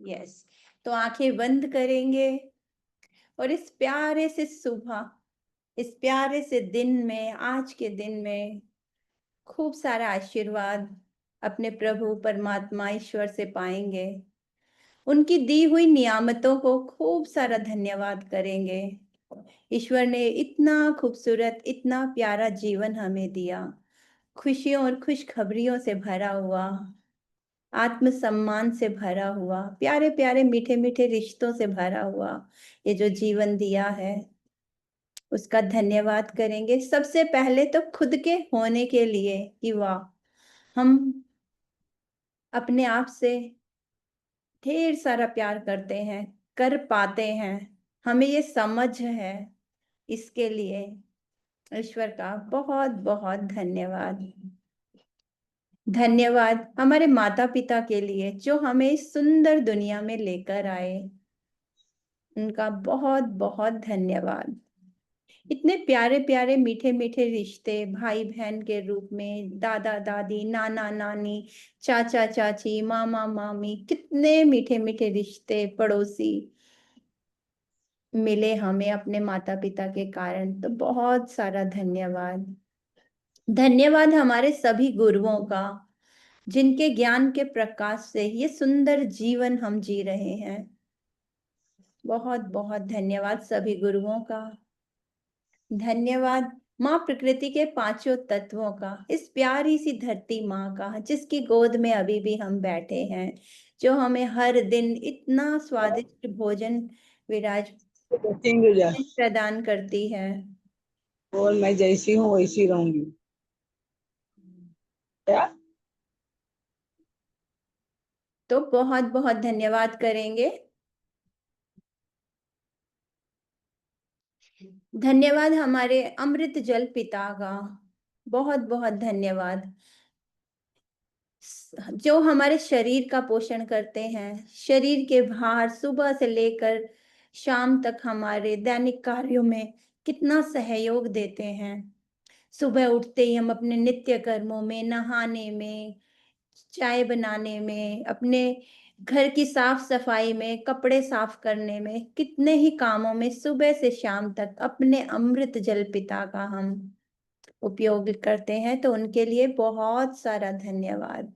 Yes. तो आंखें बंद करेंगे और इस प्यारे से सुबह, इस प्यारे से दिन में, आज के दिन में खूब सारा आशीर्वाद अपने प्रभु परमात्मा ईश्वर से पाएंगे। उनकी दी हुई नियामतों को खूब सारा धन्यवाद करेंगे। ईश्वर ने इतना खूबसूरत, इतना प्यारा जीवन हमें दिया, खुशियों और खुशखबरियों से भरा हुआ, आत्मसम्मान से भरा हुआ, प्यारे प्यारे मीठे मीठे रिश्तों से भरा हुआ ये जो जीवन दिया है, उसका धन्यवाद करेंगे। सबसे पहले तो खुद के होने के लिए कि वाह, हम अपने आप से ढेर सारा प्यार करते हैं, कर पाते हैं, हमें ये समझ है, इसके लिए ईश्वर का बहुत बहुत धन्यवाद। धन्यवाद हमारे माता पिता के लिए जो हमें इस सुंदर दुनिया में लेकर आए, उनका बहुत बहुत धन्यवाद। इतने प्यारे प्यारे मीठे मीठे रिश्ते, भाई बहन के रूप में, दादा दादी, नाना नानी, चाचा चाची, मामा मामी, कितने मीठे मीठे रिश्ते, पड़ोसी मिले हमें अपने माता पिता के कारण, तो बहुत सारा धन्यवाद। धन्यवाद हमारे सभी गुरुओं का, जिनके ज्ञान के प्रकाश से ये सुंदर जीवन हम जी रहे हैं। बहुत बहुत धन्यवाद सभी गुरुओं का। धन्यवाद माँ प्रकृति के पांचों तत्वों का, इस प्यारी सी धरती माँ का जिसकी गोद में अभी भी हम बैठे हैं, जो हमें हर दिन इतना स्वादिष्ट भोजन विराज बचेंगे जा। प्रदान करती है। और मैं जैसी हूँ वैसी रहूंगी। क्या? तो बहुत बहुत धन्यवाद करेंगे। धन्यवाद हमारे अमृत जल पिता का, बहुत बहुत धन्यवाद, जो हमारे शरीर का पोषण करते हैं, शरीर के बाहर सुबह से लेकर शाम तक हमारे दैनिक कार्यों में कितना सहयोग देते हैं। सुबह उठते ही हम अपने नित्य कर्मों में, नहाने में, चाय बनाने में, अपने घर की साफ सफाई में, कपड़े साफ करने में, कितने ही कामों में सुबह से शाम तक अपने अमृत जल पिता का हम उपयोग करते हैं, तो उनके लिए बहुत सारा धन्यवाद।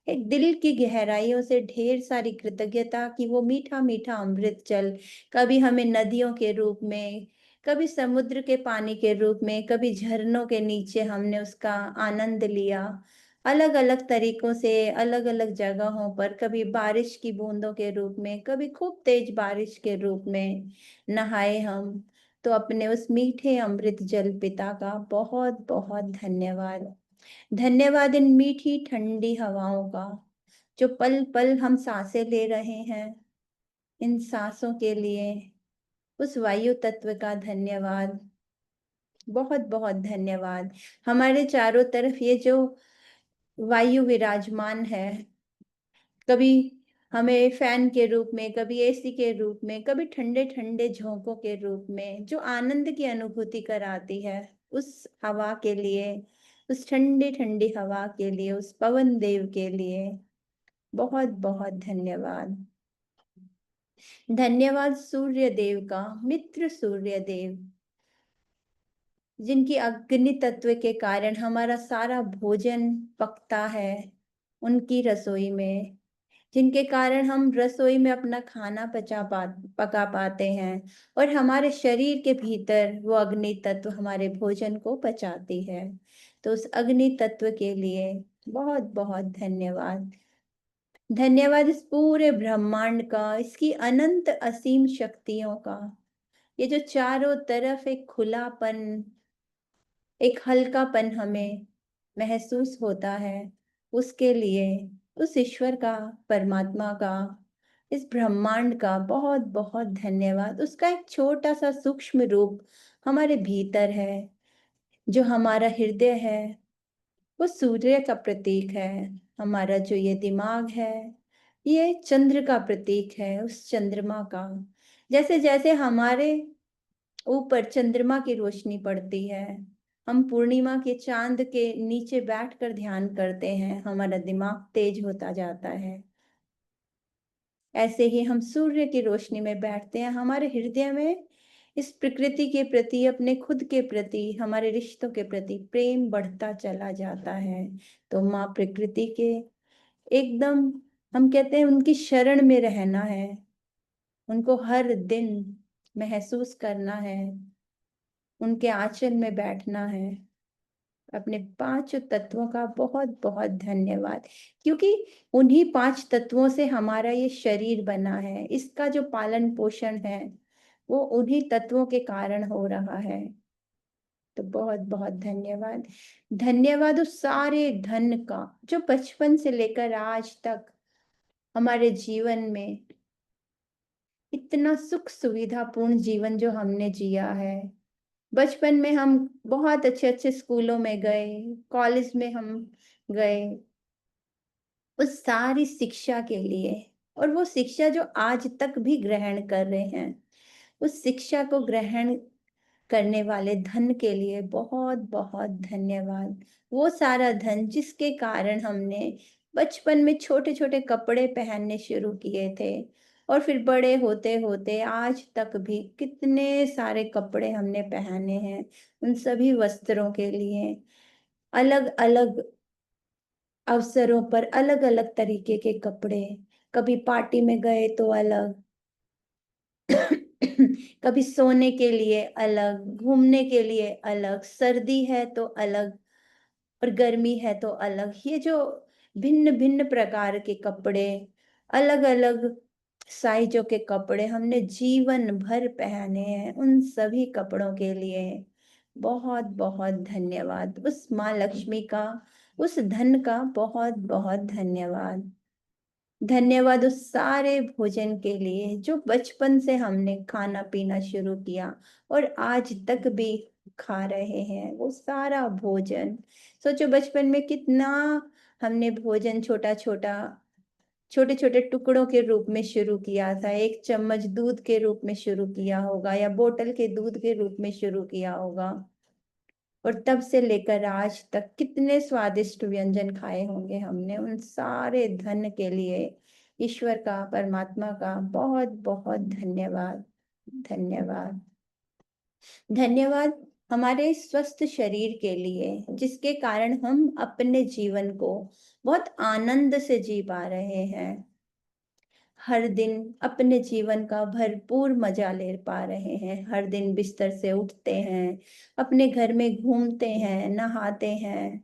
एक दिल की गहराइयों से ढेर सारी कृतज्ञता कि वो मीठा मीठा अमृत जल कभी हमें नदियों के रूप में, कभी समुद्र के पानी के रूप में, कभी झरनों के नीचे हमने उसका आनंद लिया, अलग अलग तरीकों से, अलग अलग जगहों पर, कभी बारिश की बूंदों के रूप में, कभी खूब तेज बारिश के रूप में नहाए हम। तो अपने उस मीठे अमृत जल पिता का बहुत बहुत धन्यवाद। धन्यवाद इन मीठी ठंडी हवाओं का, जो पल पल हम सांसें ले रहे हैं, इन सांसों के लिए उस वायु तत्व का धन्यवाद, बहुत बहुत धन्यवाद। हमारे चारों तरफ ये जो वायु विराजमान है, कभी हमें फैन के रूप में, कभी एसी के रूप में, कभी ठंडे ठंडे झोंकों के रूप में, जो आनंद की अनुभूति कराती है, उस हवा के लिए, उस ठंडी ठंडी हवा के लिए, उस पवन देव के लिए बहुत बहुत धन्यवाद। धन्यवाद सूर्य देव का, मित्र सूर्य देव, जिनकी अग्नि तत्व के कारण हमारा सारा भोजन पकता है, उनकी रसोई में, जिनके कारण हम रसोई में अपना खाना पका पाते हैं, और हमारे शरीर के भीतर वो अग्नि तत्व हमारे भोजन को पचाती है। तो उस अग्नि तत्व के लिए बहुत बहुत धन्यवाद। धन्यवाद इस पूरे ब्रह्मांड का, इसकी अनंत असीम शक्तियों का, ये जो चारों तरफ एक खुलापन, एक हल्कापन हमें महसूस होता है, उसके लिए उस ईश्वर का, परमात्मा का, इस ब्रह्मांड का बहुत बहुत धन्यवाद। उसका एक छोटा सा सूक्ष्म रूप हमारे भीतर है, जो हमारा हृदय है, वो सूर्य का प्रतीक है। हमारा जो ये दिमाग है, ये चंद्र का प्रतीक है, उस चंद्रमा का। जैसे जैसे हमारे ऊपर चंद्रमा की रोशनी पड़ती है, हम पूर्णिमा के चांद के नीचे बैठकर ध्यान करते हैं, हमारा दिमाग तेज होता जाता है। ऐसे ही हम सूर्य की रोशनी में बैठते हैं, हमारे हृदय में इस प्रकृति के प्रति, अपने खुद के प्रति, हमारे रिश्तों के प्रति प्रेम बढ़ता चला जाता है। तो माँ प्रकृति के एकदम, हम कहते हैं उनकी शरण में रहना है, उनको हर दिन महसूस करना है, उनके आंचल में बैठना है। अपने पांचों तत्वों का बहुत बहुत धन्यवाद, क्योंकि उन्हीं पांच तत्वों से हमारा ये शरीर बना है, इसका जो पालन पोषण है वो उन्हीं तत्वों के कारण हो रहा है। तो बहुत बहुत धन्यवाद। धन्यवाद उस सारे धन का जो बचपन से लेकर आज तक हमारे जीवन में इतना सुख सुविधापूर्ण जीवन जो हमने जिया है। बचपन में हम बहुत अच्छे अच्छे स्कूलों में गए, कॉलेज में हम गए, उस सारी शिक्षा के लिए, और वो शिक्षा जो आज तक भी ग्रहण कर रहे हैं, उस शिक्षा को ग्रहण करने वाले धन के लिए बहुत बहुत धन्यवाद। वो सारा धन जिसके कारण हमने बचपन में छोटे छोटे कपड़े पहनने शुरू किए थे, और फिर बड़े होते होते आज तक भी कितने सारे कपड़े हमने पहने हैं, उन सभी वस्त्रों के लिए अलग अलग अवसरों पर अलग अलग तरीके के कपड़े। कभी पार्टी में गए तो अलग, कभी सोने के लिए अलग, घूमने के लिए अलग, सर्दी है तो अलग और गर्मी है तो अलग। ये जो भिन्न भिन्न प्रकार के कपड़े, अलग अलग साइजों के कपड़े हमने जीवन भर पहने हैं, उन सभी कपड़ों के लिए बहुत बहुत धन्यवाद। उस माँ लक्ष्मी का, उस धन का बहुत बहुत धन्यवाद। धन्यवाद उस सारे भोजन के लिए जो बचपन से हमने खाना पीना शुरू किया और आज तक भी खा रहे हैं, वो सारा भोजन। सोचो बचपन में कितना हमने भोजन छोटा छोटा, छोटे छोटे टुकड़ों के रूप में शुरू किया था, एक चम्मच दूध के रूप में शुरू किया होगा या बोतल के दूध के रूप में शुरू किया होगा, और तब से लेकर आज तक कितने स्वादिष्ट व्यंजन खाए होंगे हमने। उन सारे धन के लिए ईश्वर का, परमात्मा का बहुत बहुत धन्यवाद। धन्यवाद। धन्यवाद हमारे स्वस्थ शरीर के लिए, जिसके कारण हम अपने जीवन को बहुत आनंद से जी पा रहे हैं, हर दिन अपने जीवन का भरपूर मजा ले पा रहे हैं। हर दिन बिस्तर से उठते हैं, अपने घर में घूमते हैं, नहाते हैं,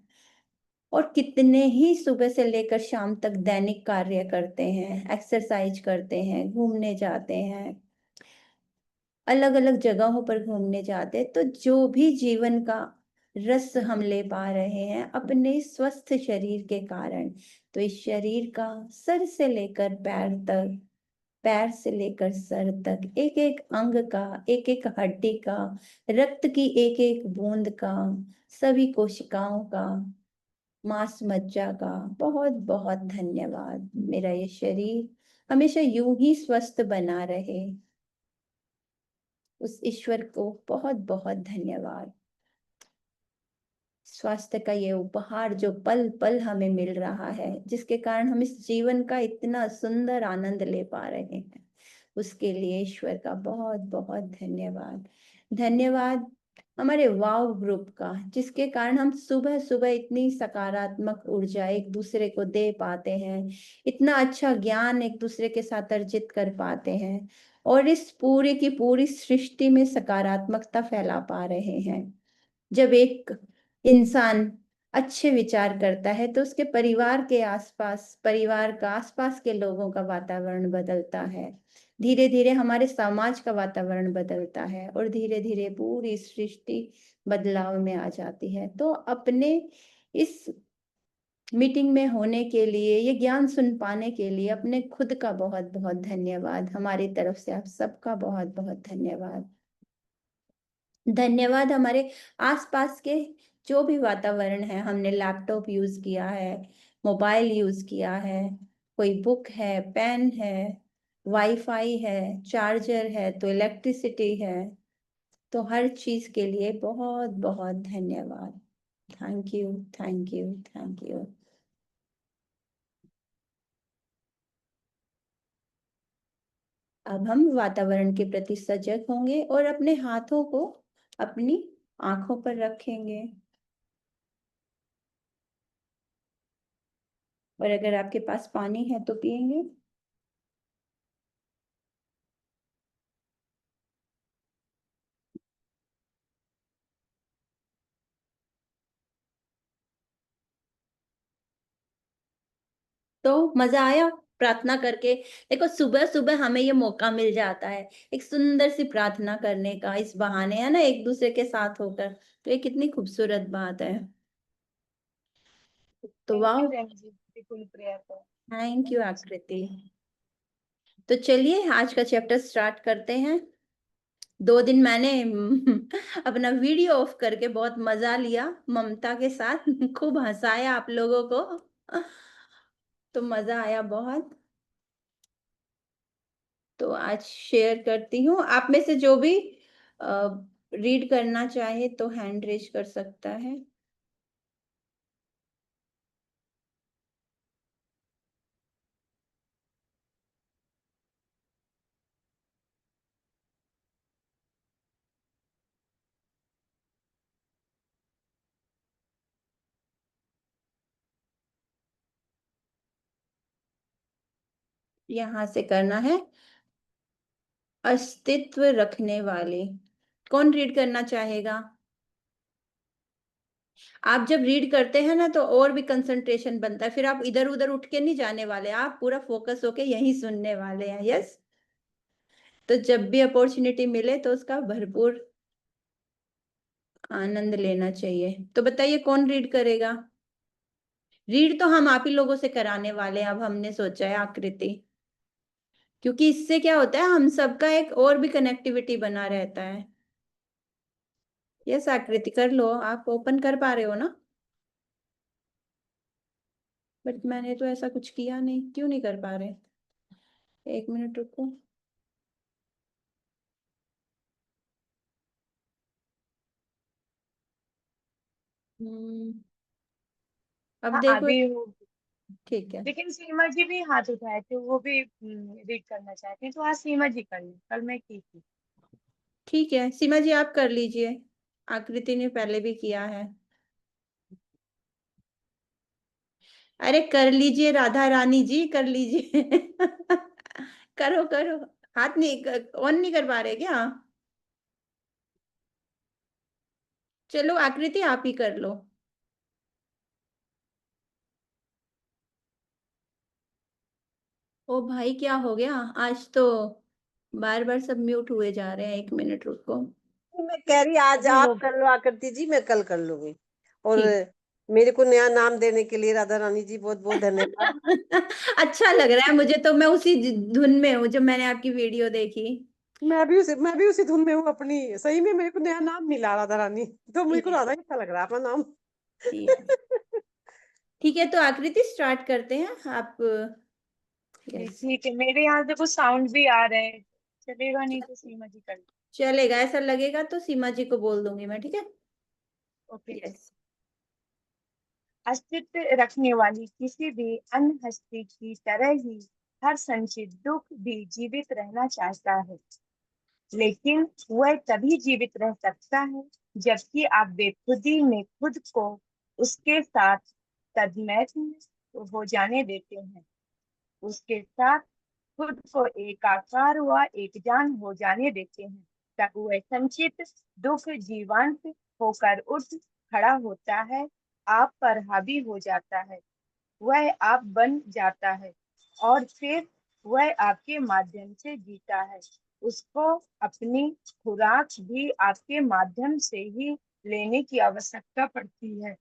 और कितने ही सुबह से लेकर शाम तक दैनिक कार्य करते हैं, एक्सरसाइज करते हैं, घूमने जाते हैं, अलग अलग जगहों पर घूमने जाते हैं। तो जो भी जीवन का रस हम ले पा रहे हैं अपने स्वस्थ शरीर के कारण। तो इस शरीर का सर से लेकर पैर तक, पैर से लेकर सर तक, एक एक अंग का, एक एक हड्डी का, रक्त की एक एक बूंद का, सभी कोशिकाओं का, मांस मज्जा का बहुत बहुत धन्यवाद। मेरा ये शरीर हमेशा यूं ही स्वस्थ बना रहे, उस ईश्वर को बहुत बहुत धन्यवाद। स्वास्थ्य का ये उपहार जो पल पल हमें मिल रहा है, जिसके कारण हम इस जीवन का इतना सुंदर आनंद ले पा रहे हैं, उसके लिए ईश्वर का बहुत बहुत धन्यवाद। धन्यवाद हमारे वाव ग्रुप का, जिसके कारण हम सुबह सुबह इतनी सकारात्मक ऊर्जा एक दूसरे को दे पाते हैं, इतना अच्छा ज्ञान एक दूसरे के साथ अर्जित कर पाते हैं, और इस पूरी की पूरी सृष्टि में सकारात्मकता फैला पा रहे हैं। जब एक इंसान अच्छे विचार करता है तो उसके परिवार के आसपास, परिवार का आसपास के लोगों का वातावरण बदलता है, धीरे धीरे हमारे समाज का वातावरण बदलता है, और धीरे धीरे पूरी सृष्टि बदलाव में आ जाती है। तो अपने इस मीटिंग में होने के लिए, ये ज्ञान सुन पाने के लिए अपने खुद का बहुत बहुत धन्यवाद। हमारी तरफ से आप सबका बहुत बहुत धन्यवाद। धन्यवाद हमारे आसपास के जो भी वातावरण है, हमने लैपटॉप यूज किया है, मोबाइल यूज किया है, कोई बुक है, पेन है, वाईफाई है, चार्जर है, तो इलेक्ट्रिसिटी है, तो हर चीज के लिए बहुत बहुत धन्यवाद। Thank you, thank you, thank you. अब हम वातावरण के प्रति सजग होंगे और अपने हाथों को अपनी आंखों पर रखेंगे। और अगर आपके पास पानी है तो पिएंगे। तो मजा आया प्रार्थना करके। देखो सुबह सुबह हमें ये मौका मिल जाता है एक सुंदर सी प्रार्थना करने का, इस बहाने, है ना, एक दूसरे के साथ होकर। तो ये कितनी खूबसूरत बात है। तो थैंक वाह, यू रैम जी, बिल्कुल प्रेयर को। थैंक यू आकृति। तो चलिए आज का चैप्टर स्टार्ट करते हैं। 2 दिन मैंने अपना वीडियो ऑफ करके बहुत मजा लिया ममता के साथ। खूब हंसाया आप लोगों को। तो मजा आया बहुत। तो आज शेयर करती हूँ, आप में से जो भी रीड करना चाहे तो हैंड रेज कर सकता है। यहाँ से करना है। अस्तित्व रखने वाले, कौन रीड करना चाहेगा? आप जब रीड करते हैं ना तो और भी कंसंट्रेशन बनता है, फिर आप इधर उधर उठ के नहीं जाने वाले, आप पूरा फोकस होके यही सुनने वाले हैं। यस, तो जब भी अपॉर्चुनिटी मिले तो उसका भरपूर आनंद लेना चाहिए। तो बताइए कौन रीड करेगा? रीड तो हम आप ही लोगों से कराने वाले हैं, अब हमने सोचा है आकृति, क्योंकि इससे क्या होता है हम सबका एक और भी कनेक्टिविटी बना रहता है। यस आकृति, कर लो, आप ओपन कर पा रहे हो ना? बट मैंने तो ऐसा कुछ किया नहीं, क्यों नहीं कर पा रहे? 1 मिनट रुको। हम्म, अब हाँ देखो। अभी ठीक है, लेकिन सीमा जी भी हाथ उठाए थे, वो भी रीड करना चाहते हैं, तो आज सीमा जी कर ली, कल मैं की थी। ठीक है, सीमा जी आप कर लीजिए, आकृति ने पहले भी किया है। अरे कर लीजिए राधा रानी जी, कर लीजिए। करो करो। हाथ नहीं ऑन नहीं कर पा रहे क्या? चलो आकृति आप ही कर लो। ओ भाई क्या हो गया आज तो? बार बार सब म्यूट हुए जा रहे हैं, 1 मिनट रुको। मैं कह रही आज अभी आप हो कर लो आकृति जी, मैं कल कर लूंगी। और ठीक। मेरे को नया नाम देने के लिए राधा रानी जी बहुत बहुत धन्यवाद। अच्छा लग रहा है मुझे तो, मैं उसी धुन में हूँ जब मैंने आपकी वीडियो देखी। मैं भी उसी धुन में हूँ अपनी, सही में मेरे को नया नाम मिला राधा रानी, तो मेरे को ये- राधा ही अच्छा लग रहा है अपना नाम। ये- ठीक है, तो आकृति स्टार्ट करते हैं आप। जी यस, ठीक है, मेरे यहाँ देखो साउंड भी आ रहे हैं, चलेगा नहीं तो सीमा जी कर ली। चलेगा, ऐसा लगेगा तो सीमा जी को बोल दूंगी मैं, ठीक है? ओके जी। यस। अस्तित्व रखने वाली किसी भी अन्य हस्ती की तरह ही हर संचित दुख भी जीवित रहना चाहता है, लेकिन वह तभी जीवित रह सकता है जबकि आप बेखुदी में खुद को उसके साथ तन्मय हो जाने देते हैं, उसके साथ खुद को एकाकार व एकजान हो जाने देते हैं। तब वह संचित दुख जीवंत होकर उठ खड़ा होता है, आप पर हावी हो जाता है, वह आप बन जाता है, और फिर वह आपके माध्यम से जीता है। उसको अपनी खुराक भी आपके माध्यम से ही लेने की आवश्यकता पड़ती है।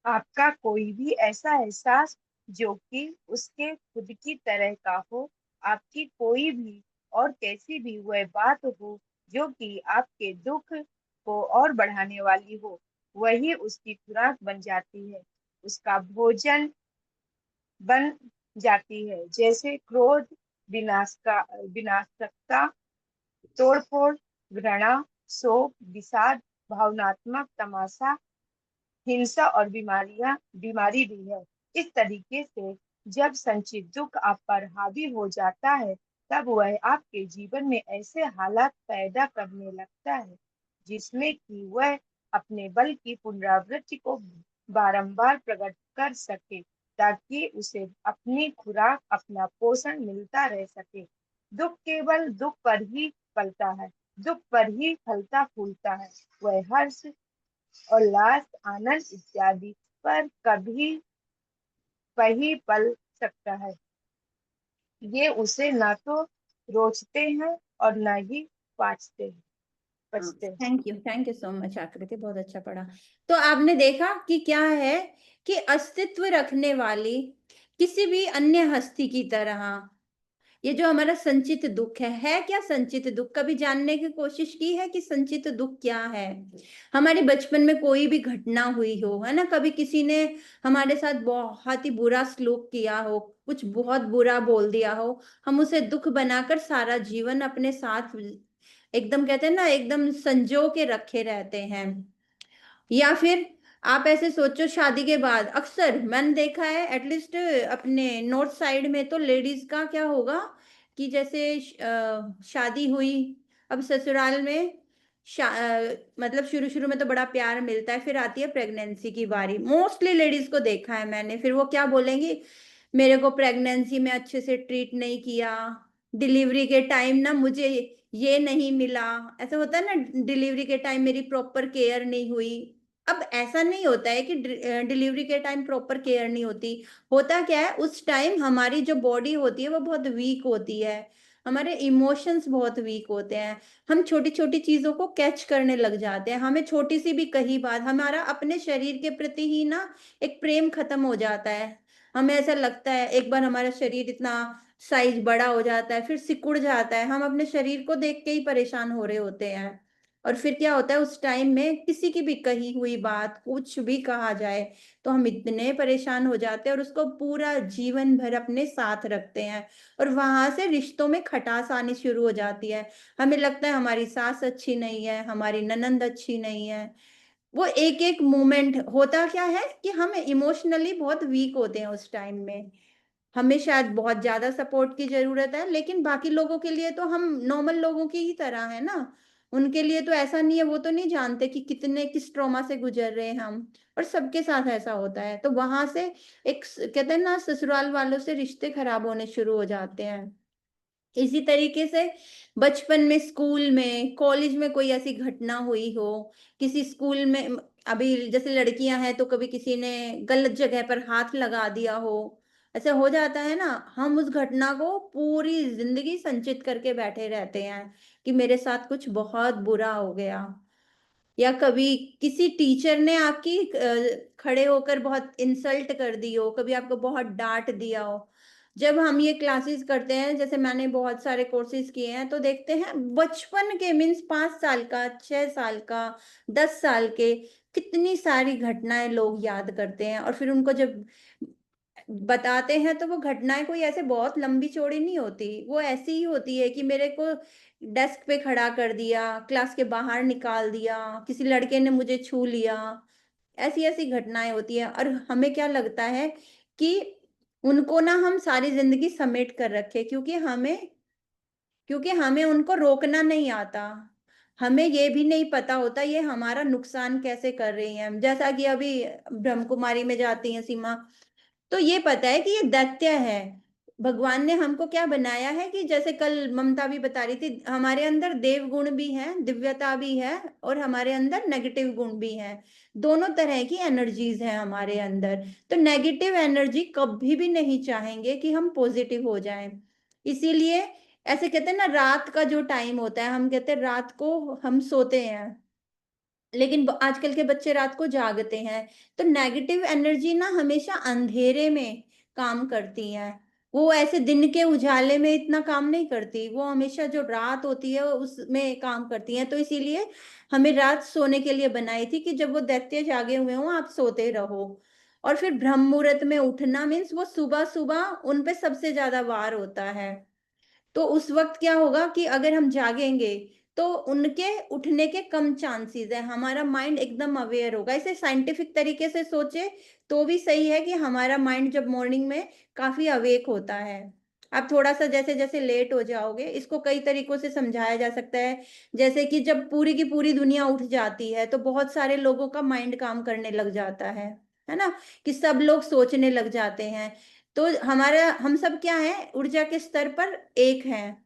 आपका कोई भी ऐसा एहसास जो कि उसके खुद की तरह का हो, आपकी कोई भी और कैसी भी वह बात हो जो कि आपके दुख को और बढ़ाने वाली हो, वही उसकी खुराक बन जाती है, उसका भोजन बन जाती है। जैसे क्रोध, विनाशकता, तोड़फोड़, घृणा, शोक, विषाद, भावनात्मक तमाशा, हिंसा और बीमारी भी है। इस तरीके से जब संचित दुख आप पर हावी हो जाता है तब वह आपके जीवन में ऐसे हालात पैदा करने लगता है जिसमें कि वह अपने बल की पुनरावृत्ति को बारंबार प्रकट कर सके, ताकि उसे अपनी खुराक, अपना पोषण मिलता रह सके। दुख केवल दुख पर ही पलता है, दुख पर ही फलता फूलता है। वह हर्ष, उल्लास, आनंद इत्यादि पर कभी वही पल सकता है। ये उसे ना तो रोचते हैं और ना ही पचते हैं। थैंक यू सो मच आकृति, बहुत अच्छा पढ़ा। तो आपने देखा कि क्या है कि अस्तित्व रखने वाली किसी भी अन्य हस्ती की तरह ये जो हमारा संचित दुख है क्या संचित दुख? कभी जानने की कोशिश की है कि संचित दुख क्या है? हमारे बचपन में कोई भी घटना हुई हो, है ना, कभी किसी ने हमारे साथ बहुत ही बुरा सलूक किया हो, कुछ बहुत बुरा बोल दिया हो, हम उसे दुख बनाकर सारा जीवन अपने साथ एकदम कहते हैं ना, एकदम संजो के रखे रहते हैं। या फिर आप ऐसे सोचो, शादी के बाद अक्सर मैंने देखा है एटलीस्ट अपने नॉर्थ साइड में, तो लेडीज का क्या होगा कि जैसे शादी हुई, अब ससुराल में मतलब शुरू शुरू में तो बड़ा प्यार मिलता है, फिर आती है प्रेगनेंसी की बारी, मोस्टली लेडीज को देखा है मैंने, फिर वो क्या बोलेंगी, मेरे को प्रेगनेंसी में अच्छे से ट्रीट नहीं किया, डिलीवरी के टाइम ना मुझे ये नहीं मिला, ऐसा होता है ना, डिलीवरी के टाइम मेरी प्रॉपर केयर नहीं हुई। अब ऐसा नहीं होता है कि डिलीवरी के टाइम प्रॉपर केयर नहीं होती, होता क्या है उस टाइम हमारी जो बॉडी होती है वो बहुत वीक होती है, हमारे इमोशंस बहुत वीक होते हैं, हम छोटी छोटी चीजों को कैच करने लग जाते हैं, हमें छोटी सी भी कही बात, हमारा अपने शरीर के प्रति ही ना एक प्रेम खत्म हो जाता है, हमें ऐसा लगता है, एक बार हमारा शरीर इतना साइज बड़ा हो जाता है, फिर सिकुड़ जाता है, हम अपने शरीर को देख के ही परेशान हो रहे होते हैं, और फिर क्या होता है उस टाइम में किसी की भी कही हुई बात कुछ भी कहा जाए तो हम इतने परेशान हो जाते हैं और उसको पूरा जीवन भर अपने साथ रखते हैं, और वहां से रिश्तों में खटास आनी शुरू हो जाती है, हमें लगता है हमारी सास अच्छी नहीं है, हमारी ननंद अच्छी नहीं है, वो एक एक मोमेंट होता क्या है कि हम इमोशनली बहुत वीक होते हैं उस टाइम में, हमें शायद बहुत ज्यादा सपोर्ट की जरूरत है, लेकिन बाकी लोगों के लिए तो हम नॉर्मल लोगों की ही तरह है ना, उनके लिए तो ऐसा नहीं है, वो तो नहीं जानते कि कितने किस ट्रॉमा से गुजर रहे हैं हम, और सबके साथ ऐसा होता है, तो वहां से एक कहते हैं ना ससुराल वालों से रिश्ते खराब होने शुरू हो जाते हैं। इसी तरीके से बचपन में, स्कूल में, कॉलेज में कोई ऐसी घटना हुई हो, किसी स्कूल में, अभी जैसे लड़कियां हैं तो कभी किसी ने गलत जगह पर हाथ लगा दिया हो, ऐसा हो जाता है ना, हम उस घटना को पूरी जिंदगी संचित करके बैठे रहते हैं कि मेरे साथ कुछ बहुत बुरा हो गया, या कभी किसी टीचर ने आपकी खड़े होकर बहुत इंसल्ट कर दी हो, कभी आपको बहुत डांट दिया हो, जब हम ये क्लासेस करते हैं, जैसे मैंने बहुत सारे कोर्सेज किए हैं, तो देखते हैं बचपन के मीन्स 5 साल का, 6 साल का, 10 साल के, कितनी सारी घटनाएं लोग याद करते हैं, और फिर उनको जब बताते हैं तो वो घटनाएं कोई ऐसे बहुत लंबी चौड़ी नहीं होती, वो ऐसी ही होती है कि मेरे को डेस्क पे खड़ा कर दिया, क्लास के बाहर निकाल दिया, किसी लड़के ने मुझे छू लिया, ऐसी ऐसी घटनाएं होती है, और हमें क्या लगता है कि उनको ना हम सारी जिंदगी समेट कर रखे, क्योंकि हमें उनको रोकना नहीं आता, हमें ये भी नहीं पता होता ये हमारा नुकसान कैसे कर रही हैं, जैसा कि अभी ब्रह्म कुमारी में जाती हैं सीमा, तो ये पता है कि ये दैत्य है, भगवान ने हमको क्या बनाया है कि जैसे कल ममता भी बता रही थी, हमारे अंदर देव गुण भी है, दिव्यता भी है, और हमारे अंदर नेगेटिव गुण भी है, दोनों तरह की एनर्जीज हैं हमारे अंदर, तो नेगेटिव एनर्जी कभी भी नहीं चाहेंगे कि हम पॉजिटिव हो जाएं, इसीलिए ऐसे कहते हैं ना, रात का जो टाइम होता है, हम कहते हैं रात को हम सोते हैं, लेकिन आजकल के बच्चे रात को जागते हैं, तो नेगेटिव एनर्जी ना हमेशा अंधेरे में काम करती है, वो ऐसे दिन के उजाले में इतना काम नहीं करती, वो हमेशा जो रात होती है उसमें काम करती है, तो इसीलिए हमें रात सोने के लिए बनाई थी कि जब वो दैत्य जागे हुए हो आप सोते रहो, और फिर ब्रह्म मुहूर्त में उठना मीन्स वो सुबह सुबह उन पे सबसे ज्यादा वार होता है, तो उस वक्त क्या होगा कि अगर हम जागेंगे तो उनके उठने के कम चांसेस है, हमारा माइंड एकदम अवेयर होगा, इसे साइंटिफिक तरीके से सोचे तो भी सही है कि हमारा माइंड जब मॉर्निंग में काफी अवेक होता है, आप थोड़ा सा जैसे जैसे लेट हो जाओगे, इसको कई तरीकों से समझाया जा सकता है। जैसे कि जब पूरी की पूरी दुनिया उठ जाती है तो बहुत सारे लोगों का माइंड काम करने लग जाता है ना, कि सब लोग सोचने लग जाते हैं। तो हम सब क्या है, ऊर्जा के स्तर पर एक हैं।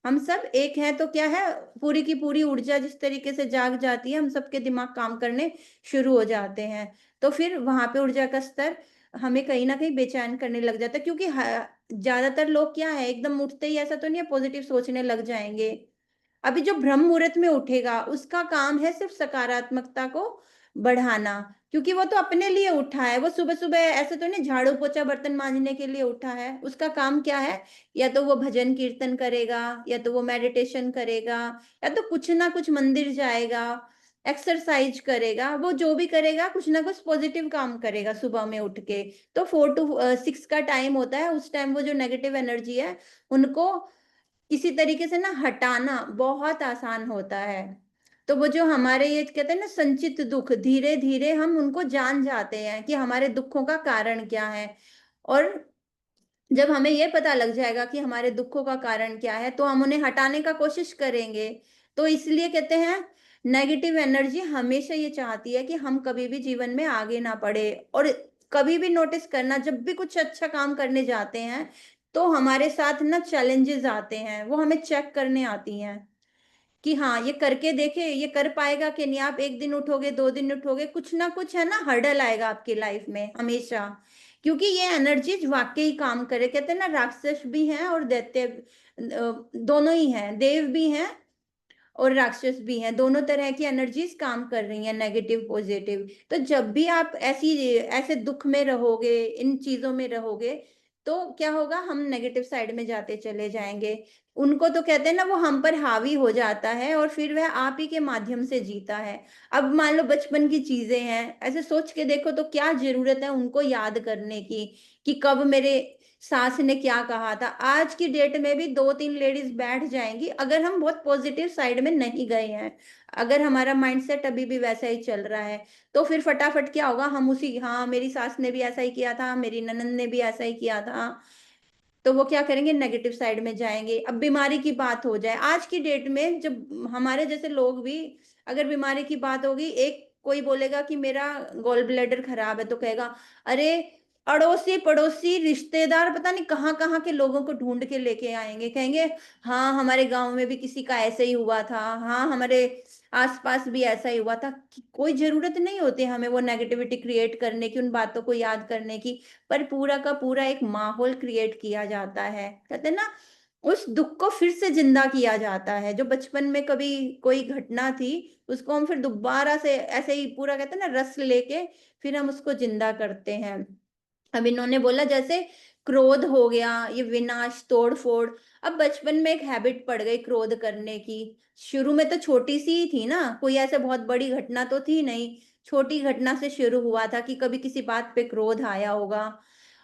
हम सब एक हैं तो क्या है, पूरी की पूरी ऊर्जा जिस तरीके से जाग जाती है, हम सबके दिमाग काम करने शुरू हो जाते हैं। तो फिर वहां पे ऊर्जा का स्तर हमें कहीं ना कहीं बेचैन करने लग जाता है, क्योंकि ज्यादातर लोग क्या है, एकदम उठते ही ऐसा तो नहीं है पॉजिटिव सोचने लग जाएंगे। अभी जो ब्रह्म मुहूर्त में उठेगा उसका काम है सिर्फ सकारात्मकता को बढ़ाना, क्योंकि वो तो अपने लिए उठा है। वो सुबह सुबह ऐसे तो नहीं झाड़ू पोछा बर्तन मांजने के लिए उठा है। उसका काम क्या है, या तो वो भजन कीर्तन करेगा, या तो वो मेडिटेशन करेगा, या तो कुछ ना कुछ मंदिर जाएगा, एक्सरसाइज करेगा। वो जो भी करेगा कुछ ना कुछ पॉजिटिव काम करेगा सुबह में उठ के। तो 4 to 6 का टाइम होता है, उस टाइम वो जो नेगेटिव एनर्जी है उनको किसी तरीके से ना हटाना बहुत आसान होता है। तो वो जो हमारे ये कहते हैं ना संचित दुख, धीरे धीरे हम उनको जान जाते हैं कि हमारे दुखों का कारण क्या है। और जब हमें ये पता लग जाएगा कि हमारे दुखों का कारण क्या है, तो हम उन्हें हटाने का कोशिश करेंगे। तो इसलिए कहते हैं नेगेटिव एनर्जी हमेशा ये चाहती है कि हम कभी भी जीवन में आगे ना बढ़े। और कभी भी नोटिस करना, जब भी कुछ अच्छा काम करने जाते हैं तो हमारे साथ ना चैलेंजेस आते हैं, वो हमें चेक करने आती हैं कि हाँ ये करके देखे, ये कर पाएगा कि नहीं। आप एक दिन उठोगे, 2 दिन उठोगे, कुछ ना कुछ है ना हर्डल आएगा आपकी लाइफ में हमेशा, क्योंकि ये एनर्जीज वाकई काम करे। कहते हैं ना राक्षस भी हैं और दैत्य दोनों ही हैं, देव भी हैं और राक्षस भी हैं। दोनों तरह की एनर्जीज काम कर रही हैं, नेगेटिव पॉजिटिव। तो जब भी आप ऐसे दुख में रहोगे, इन चीजों में रहोगे, तो क्या होगा, हम नेगेटिव साइड में जाते चले जाएंगे। उनको तो कहते हैं ना वो हम पर हावी हो जाता है और फिर वह आप ही के माध्यम से जीता है। अब मान लो बचपन की चीजें हैं, ऐसे सोच के देखो तो क्या जरूरत है उनको याद करने की कि कब मेरे सास ने क्या कहा था। आज की डेट में भी 2-3 लेडीज बैठ जाएंगी अगर हम बहुत पॉजिटिव साइड में नहीं गए हैं। अगर हमारा माइंडसेट अभी भी वैसा ही चल रहा है तो फिर फटाफट क्या होगा, हम उसी, हाँ मेरी सास ने भी ऐसा ही किया था, मेरी ननंद ने भी ऐसा ही किया था, तो वो क्या करेंगे, नेगेटिव साइड में जाएंगे। अब बीमारी की बात हो जाए, आज की डेट में जब हमारे जैसे लोग भी, अगर बीमारी की बात होगी, एक कोई बोलेगा कि मेरा गॉल ब्लैडर खराब है तो कहेगा अरे अड़ोसी पड़ोसी रिश्तेदार पता नहीं कहाँ कहाँ के लोगों को ढूंढ के लेके आएंगे, कहेंगे हाँ हमारे गांव में भी किसी का ऐसे ही हुआ था, हाँ हमारे आसपास भी ऐसा ही हुआ था। कोई जरूरत नहीं होती हमें वो नेगेटिविटी क्रिएट करने की, उन बातों को याद करने की, पर पूरा का पूरा एक माहौल क्रिएट किया जाता है। कहते हैं ना उस दुख को फिर से जिंदा किया जाता है, जो बचपन में कभी कोई घटना थी उसको हम फिर दोबारा से ऐसे ही पूरा कहते हैं ना रस लेके फिर हम उसको जिंदा करते हैं। अब इन्होंने बोला जैसे क्रोध हो गया, ये विनाश तोड़ फोड़। अब बचपन में एक हैबिट पड़ गई क्रोध करने की। शुरू में तो छोटी सी ही थी ना, कोई ऐसे बहुत बड़ी घटना तो थी नहीं, छोटी घटना से शुरू हुआ था कि कभी किसी बात पे क्रोध आया होगा।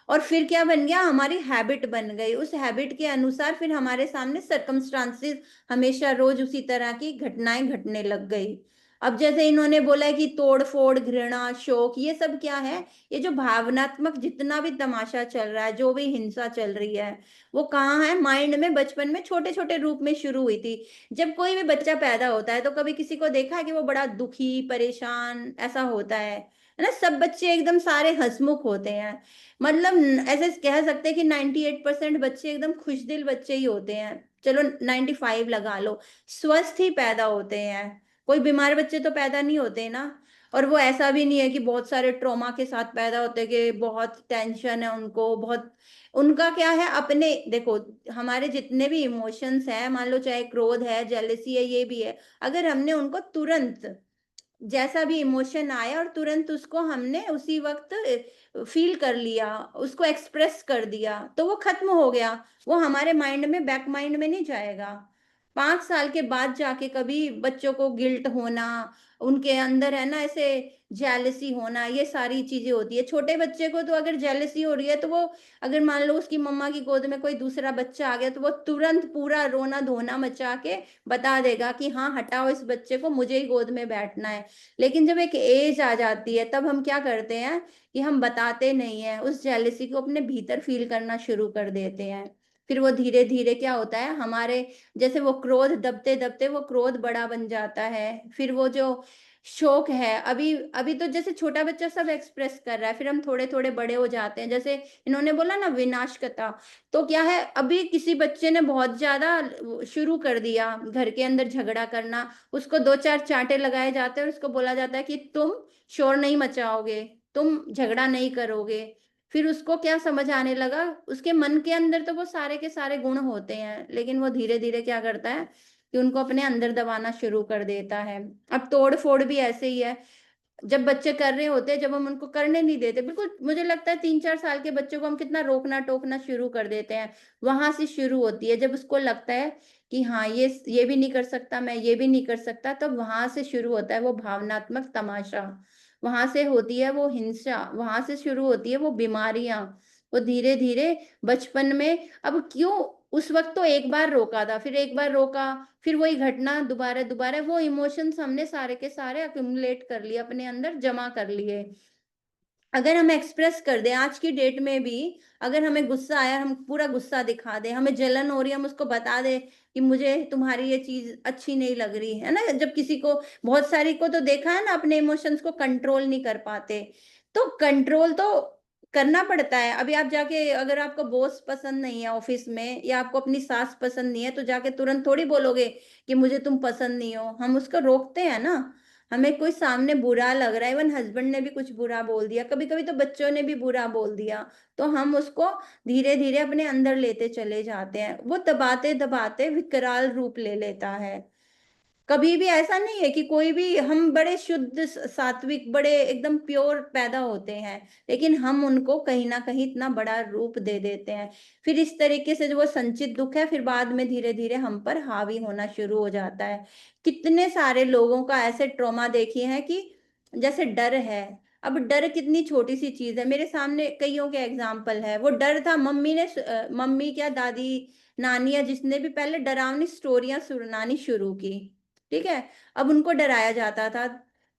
और फिर क्या बन गया, हमारी हैबिट बन गई। उस हैबिट के अनुसार फिर हमारे सामने सरकमस्टांसेस हमेशा रोज उसी तरह की घटनाएं घटने लग गई। अब जैसे इन्होंने बोला है कि तोड़ फोड़, घृणा, शोक, ये सब क्या है, ये जो भावनात्मक जितना भी तमाशा चल रहा है, जो भी हिंसा चल रही है, वो कहाँ है, माइंड में बचपन में छोटे छोटे रूप में शुरू हुई थी। जब कोई भी बच्चा पैदा होता है तो कभी किसी को देखा है कि वो बड़ा दुखी परेशान ऐसा होता है ना। सब बच्चे एकदम सारे हंसमुख होते हैं, मतलब ऐसे कह सकते हैं कि 98% बच्चे एकदम खुश दिल बच्चे ही होते हैं। चलो 95 लगा लो, स्वस्थ ही पैदा होते हैं। कोई बीमार बच्चे तो पैदा नहीं होते ना। और वो ऐसा भी नहीं है कि बहुत सारे ट्रॉमा के साथ पैदा होते हैं कि बहुत टेंशन है उनको, बहुत उनका क्या है अपने, देखो हमारे जितने भी इमोशंस हैं, मान लो चाहे क्रोध है, जेलसी है, ये भी है, अगर हमने उनको तुरंत, जैसा भी इमोशन आया और तुरंत उसको हमने उसी वक्त फील कर लिया, उसको एक्सप्रेस कर दिया, तो वो खत्म हो गया। वो हमारे माइंड में, बैक माइंड में नहीं जाएगा। 5 साल के बाद जाके कभी बच्चों को गिल्ट होना, उनके अंदर है ना ऐसे जेलसी होना, ये सारी चीजें होती है। छोटे बच्चे को तो अगर जेलसी हो रही है तो वो, अगर मान लो उसकी मम्मा की गोद में कोई दूसरा बच्चा आ गया तो वो तुरंत पूरा रोना धोना मचा के बता देगा कि हाँ हटाओ इस बच्चे को, मुझे ही गोद में बैठना है। लेकिन जब एक एज आ जाती है तब हम क्या करते हैं कि हम बताते नहीं है, उस जेलसी को अपने भीतर फील करना शुरू कर देते हैं। फिर वो धीरे धीरे क्या होता है, हमारे जैसे वो क्रोध दबते दबते वो क्रोध बड़ा बन जाता है। फिर वो जो शोक है, अभी अभी तो जैसे छोटा बच्चा सब एक्सप्रेस कर रहा है, फिर हम थोड़े थोड़े बड़े हो जाते हैं। जैसे इन्होंने बोला ना विनाश कथा, तो क्या है, अभी किसी बच्चे ने बहुत ज्यादा शुरू कर दिया घर के अंदर झगड़ा करना, उसको दो चार चांटे लगाए जाते हैं और उसको बोला जाता है कि तुम शोर नहीं मचाओगे, तुम झगड़ा नहीं करोगे। फिर उसको क्या समझ आने लगा, उसके मन के अंदर तो वो सारे के सारे गुण होते हैं, लेकिन वो धीरे धीरे क्या करता है कि उनको अपने अंदर दबाना शुरू कर देता है। अब तोड़ फोड़ भी ऐसे ही है, जब बच्चे कर रहे होते हैं, जब हम उनको करने नहीं देते, बिल्कुल मुझे लगता है 3-4 साल के बच्चों को हम कितना रोकना टोकना शुरू कर देते हैं, वहां से शुरू होती है। जब उसको लगता है कि हाँ ये भी नहीं कर सकता, मैं ये भी नहीं कर सकता, तब वहां से शुरू होता है वो भावनात्मक तमाशा, वहां से होती है वो हिंसा, वहां से शुरू होती है वो बीमारियां। वो धीरे धीरे बचपन में, अब क्यों, उस वक्त तो एक बार रोका था, फिर एक बार रोका, फिर वही घटना दोबारा दोबारा, वो इमोशंस हमने सारे के सारे अक्यूमुलेट कर लिए, अपने अंदर जमा कर लिए। अगर हम एक्सप्रेस कर दें आज की डेट में भी, अगर हमें गुस्सा आया, हम पूरा गुस्सा दिखा दें, हमें जलन हो रही है, हम उसको बता दें कि मुझे तुम्हारी ये चीज अच्छी नहीं लग रही है ना। जब किसी को, बहुत सारी को तो देखा है ना, अपने इमोशंस को कंट्रोल नहीं कर पाते, तो कंट्रोल तो करना पड़ता है। अभी आप जाके, अगर आपको बॉस पसंद नहीं है ऑफिस में, या आपको अपनी सास पसंद नहीं है, तो जाके तुरंत थोड़ी बोलोगे कि मुझे तुम पसंद नहीं हो, हम उसको रोकते हैं ना। हमें कोई सामने बुरा लग रहा है, इवन हस्बैंड ने भी कुछ बुरा बोल दिया, कभी कभी तो बच्चों ने भी बुरा बोल दिया, तो हम उसको धीरे धीरे अपने अंदर लेते चले जाते हैं, वो दबाते दबाते विकराल रूप ले लेता है। कभी भी ऐसा नहीं है कि कोई भी, हम बड़े शुद्ध सात्विक बड़े एकदम प्योर पैदा होते हैं, लेकिन हम उनको कहीं ना कहीं इतना बड़ा रूप दे देते हैं। फिर इस तरीके से जो वो संचित दुख है, फिर बाद में धीरे धीरे हम पर हावी होना शुरू हो जाता है। कितने सारे लोगों का ऐसे ट्रॉमा देखिए हैं कि जैसे डर है, अब डर कितनी छोटी सी चीज है, मेरे सामने कईयों के एग्जाम्पल है। वो डर था, मम्मी ने मम्मी क्या दादी नानी या जिसने भी पहले डरावनी स्टोरियां सुनानी शुरू की, ठीक है, अब उनको डराया जाता था,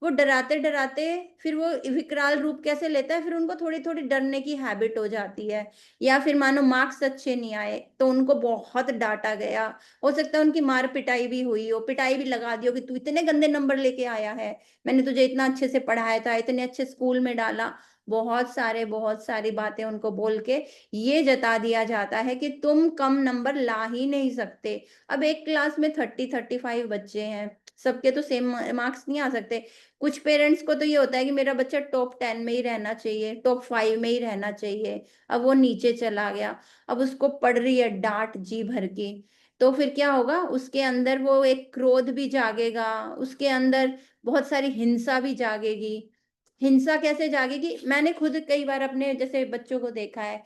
वो डराते डराते फिर वो विकराल रूप कैसे लेता है, फिर उनको थोड़ी थोड़ी डरने की हैबिट हो जाती है। या फिर मानो मार्क्स अच्छे नहीं आए तो उनको बहुत डांटा गया, हो सकता है उनकी मार पिटाई भी हुई हो, पिटाई भी लगा दी हो कि तू इतने गंदे नंबर लेके आया है, मैंने तुझे इतना अच्छे से पढ़ाया था, इतने अच्छे स्कूल में डाला, बहुत सारी बातें उनको बोल के ये जता दिया जाता है कि तुम कम नंबर ला ही नहीं सकते। अब एक क्लास में 30-35 बच्चे हैं, सबके तो सेम मार्क्स नहीं आ सकते। कुछ पेरेंट्स को तो ये होता है कि मेरा बच्चा टॉप 10 में ही रहना चाहिए, टॉप 5 में ही रहना चाहिए, अब वो नीचे चला गया, अब उसको पड़ रही है डांट जी भर की, तो फिर क्या होगा, उसके अंदर वो एक क्रोध भी जागेगा, उसके अंदर बहुत सारी हिंसा भी जागेगी। हिंसा कैसे जागेगी, मैंने खुद कई बार अपने जैसे बच्चों को देखा है,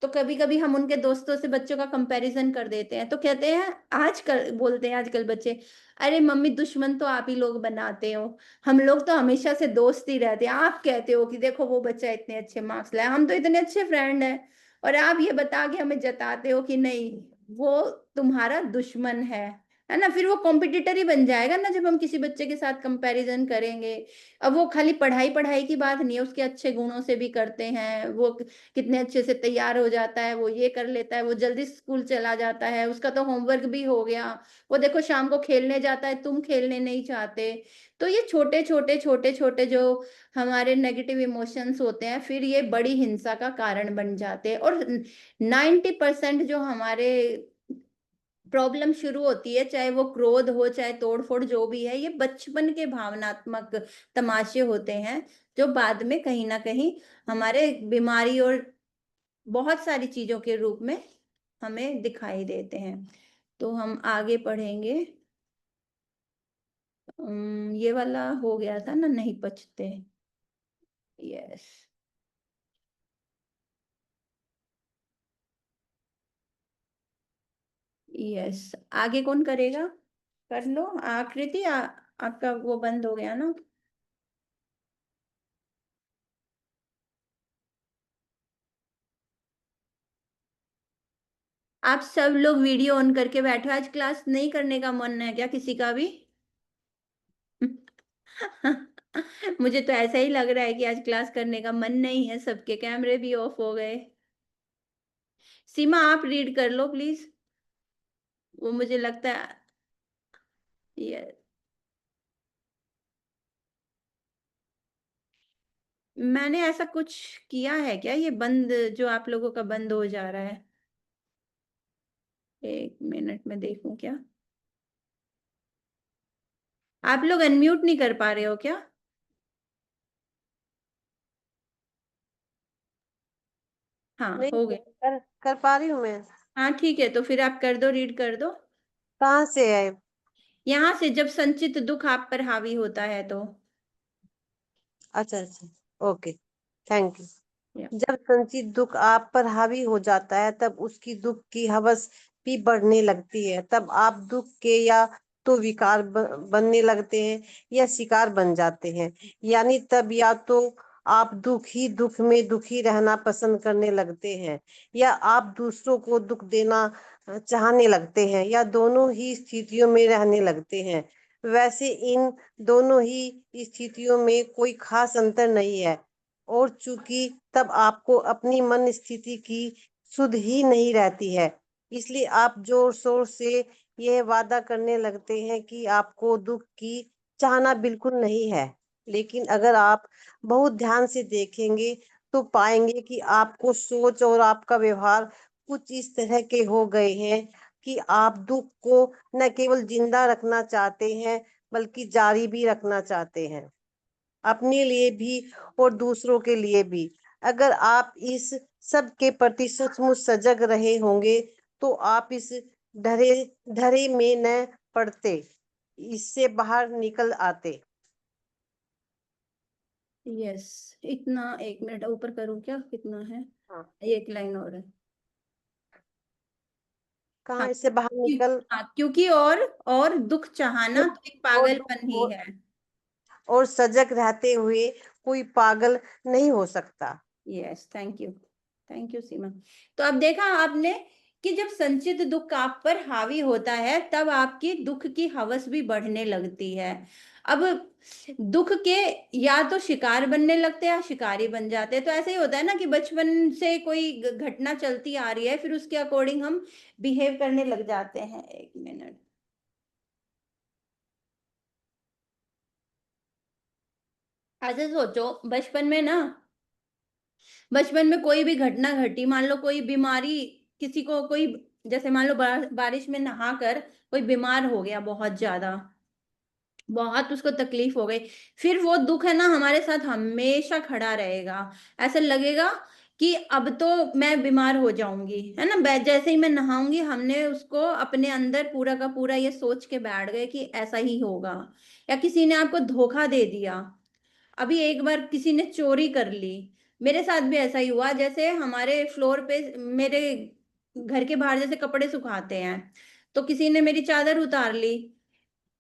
तो कभी कभी हम उनके दोस्तों से बच्चों का कंपैरिजन कर देते हैं, तो कहते हैं, आजकल बोलते हैं आजकल बच्चे, अरे मम्मी दुश्मन तो आप ही लोग बनाते हो, हम लोग तो हमेशा से दोस्त ही रहते हैं, आप कहते हो कि देखो वो बच्चा इतने अच्छे मार्क्स लाया, हम तो इतने अच्छे फ्रेंड हैं, और आप ये बता के हमें जताते हो कि नहीं, वो तुम्हारा दुश्मन है ना। फिर वो कॉम्पिटिटर ही बन जाएगा ना, जब हम किसी बच्चे के साथ कंपैरिजन करेंगे। अब वो खाली पढ़ाई पढ़ाई की बात नहीं है, उसके अच्छे गुणों से भी करते हैं, वो कितने अच्छे से तैयार हो जाता है, वो ये कर लेता है, वो जल्दी स्कूल चला जाता है, उसका तो होमवर्क भी हो गया, वो देखो शाम को खेलने जाता है, तुम खेलने नहीं चाहते। तो ये छोटे छोटे छोटे छोटे जो हमारे नेगेटिव इमोशंस होते हैं, फिर ये बड़ी हिंसा का कारण बन जाते हैं। और 90% जो हमारे प्रॉब्लम शुरू होती है, चाहे वो क्रोध हो चाहे तोड़फोड़ जो भी है, ये बचपन के भावनात्मक तमाशे होते हैं, जो बाद में कहीं ना कहीं हमारे बीमारी और बहुत सारी चीजों के रूप में हमें दिखाई देते हैं। तो हम आगे पढ़ेंगे। ये वाला हो गया था ना, नहीं पचते। यस। यस, आगे कौन करेगा, कर लो आकृति, आपका वो बंद हो गया ना। आप सब लोग वीडियो ऑन करके बैठो, आज क्लास नहीं करने का मन है क्या किसी का भी? मुझे तो ऐसा ही लग रहा है कि आज क्लास करने का मन नहीं है, सबके कैमरे भी ऑफ हो गए। सीमा आप रीड कर लो प्लीज, वो मुझे लगता है ये मैंने ऐसा कुछ किया है क्या, ये बंद जो आप लोगों का बंद हो जा रहा है? 1 मिनट में देखूं क्या? आप लोग अनम्यूट नहीं कर पा रहे हो क्या? हाँ, नहीं हो गया। कर पा रही हूँ मैं। हाँ ठीक है, तो फिर आप कर दो, रीड कर दो। कहाँ से है? यहाँ से, जब संचित दुख आप पर हावी होता है तो। अच्छा अच्छा, ओके, थैंक यू। या, जब संचित दुख आप पर हावी हो जाता है तब उसकी दुख की हवस भी बढ़ने लगती है। तब आप दुख के या तो विकार बनने लगते हैं या शिकार बन जाते हैं। यानी तब या तो आप दुख में दुखी रहना पसंद करने लगते हैं या आप दूसरों को दुख देना चाहने लगते हैं या दोनों ही स्थितियों में रहने लगते हैं। वैसे इन दोनों ही स्थितियों में कोई खास अंतर नहीं है, और चूंकि तब आपको अपनी मन स्थिति की सुध ही नहीं रहती है, इसलिए आप जोर शोर से यह वादा करने लगते हैं कि आपको दुख की चाहना बिल्कुल नहीं है। लेकिन अगर आप बहुत ध्यान से देखेंगे तो पाएंगे कि आपको सोच और आपका व्यवहार कुछ इस तरह के हो गए हैं कि आप दुख को न केवल जिंदा रखना चाहते हैं बल्कि जारी भी रखना चाहते हैं, अपने लिए भी और दूसरों के लिए भी। अगर आप इस सब के प्रति सचमुच सजग रहे होंगे तो आप इस ढरे ढरे में न पड़ते, इससे बाहर निकल आते। यस, इतना। 1 मिनट ऊपर करूँ क्या, कितना है? हाँ, एक लाइन और है। कहाँ हाँ, इससे बाहर निकल। हाँ, क्योंकि और दुख चाहना तो एक और पागलपन दुख ही है। और सजग रहते हुए कोई पागल नहीं हो सकता। यस, थैंक यू सीमा। तो अब देखा आपने कि जब संचित दुख आप पर हावी होता है तब आपकी दुख की हवस भी बढ़ने लगती है। अब दुख के या तो शिकार बनने लगते हैं या शिकारी बन जाते हैं। तो ऐसे ही होता है ना कि बचपन से कोई घटना चलती आ रही है, फिर उसके अकॉर्डिंग हम बिहेव करने लग जाते हैं। 1 मिनट। ऐसे सोचो, बचपन में कोई भी घटना घटी, मान लो कोई बीमारी, किसी को कोई, जैसे मान लो बारिश में नहाकर कोई बीमार हो गया, बहुत ज्यादा, बहुत उसको तकलीफ हो गई, फिर वो दुख है ना हमारे साथ हमेशा खड़ा रहेगा। ऐसा लगेगा कि अब तो मैं बीमार हो जाऊंगी, है ना। जैसे ही मैं नहाऊंगी, हमने उसको अपने अंदर पूरा का पूरा ये सोच के बैठ गए कि ऐसा ही होगा। या किसी ने आपको धोखा दे दिया, अभी एक बार किसी ने चोरी कर ली, मेरे साथ भी ऐसा ही हुआ। जैसे हमारे फ्लोर पे, मेरे घर के बाहर जैसे कपड़े सुखाते हैं, तो किसी ने मेरी चादर उतार ली,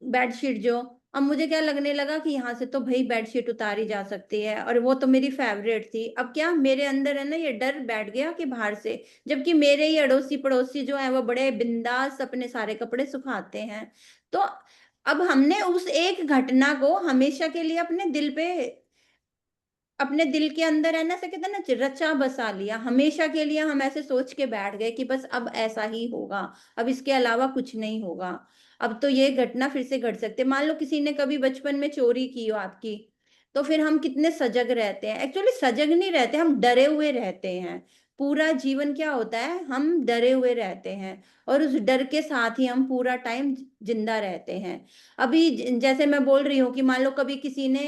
बेडशीट जो। अब मुझे क्या लगने लगा कि यहाँ से तो भाई बेडशीट उतारी जा सकती है, और वो तो मेरी फेवरेट थी। अब क्या मेरे अंदर है ना, ये डर बैठ गया कि बाहर से, जबकि मेरे ही अड़ोसी पड़ोसी जो है वो बड़े बिंदास अपने सारे कपड़े सुखाते हैं। तो अब हमने उस एक घटना को हमेशा के लिए अपने दिल के अंदर है ना, ऐसे कहते हैं ना, रचा बसा लिया। हमेशा के लिए हम ऐसे सोच के बैठ गए कि बस अब ऐसा ही होगा, अब इसके अलावा कुछ नहीं होगा। अब तो ये घटना फिर से घट सकते, मान लो किसी ने कभी बचपन में चोरी की हो आपकी, तो फिर हम कितने सजग रहते हैं। एक्चुअली सजग नहीं रहते, हम डरे हुए रहते हैं। पूरा जीवन क्या होता है, हम डरे हुए रहते हैं, और उस डर के साथ ही हम पूरा टाइम जिंदा रहते हैं। अभी जैसे मैं बोल रही हूँ कि मान लो कभी किसी ने,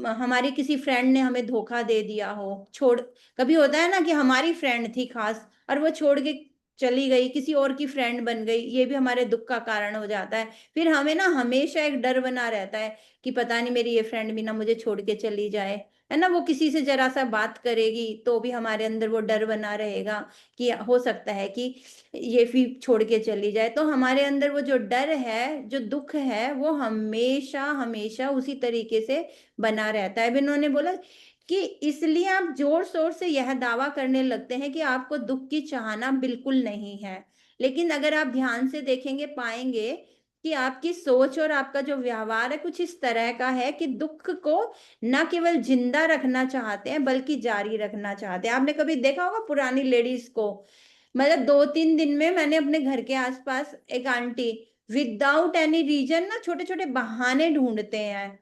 हमारी किसी फ्रेंड ने हमें धोखा दे दिया हो, छोड़, कभी होता है ना कि हमारी फ्रेंड थी खास और वो छोड़ के चली गई, किसी और की फ्रेंड बन गई, ये भी हमारे दुख का कारण हो जाता है। फिर हमें ना हमेशा एक डर बना रहता है कि पता नहीं मेरी ये फ्रेंड भी ना मुझे छोड़ के चली जाए, है ना। वो किसी से जरा सा बात करेगी तो भी हमारे अंदर वो डर बना रहेगा कि हो सकता है कि ये फिर छोड़ के चली जाए। तो हमारे अंदर वो जो डर है, जो दुख है, वो हमेशा हमेशा उसी तरीके से बना रहता है। अब इन्होंने बोला कि इसलिए आप जोर शोर से यह दावा करने लगते हैं कि आपको दुख की चाहना बिल्कुल नहीं है। लेकिन अगर आप ध्यान से देखेंगे, पाएंगे कि आपकी सोच और आपका जो व्यवहार है कुछ इस तरह का है कि दुख को न केवल जिंदा रखना चाहते हैं बल्कि जारी रखना चाहते हैं। आपने कभी देखा होगा पुरानी लेडीज को, मतलब 2-3 दिन में मैंने अपने घर के आसपास एक आंटी विदाउट एनी रीजन ना छोटे छोटे बहाने ढूंढते हैं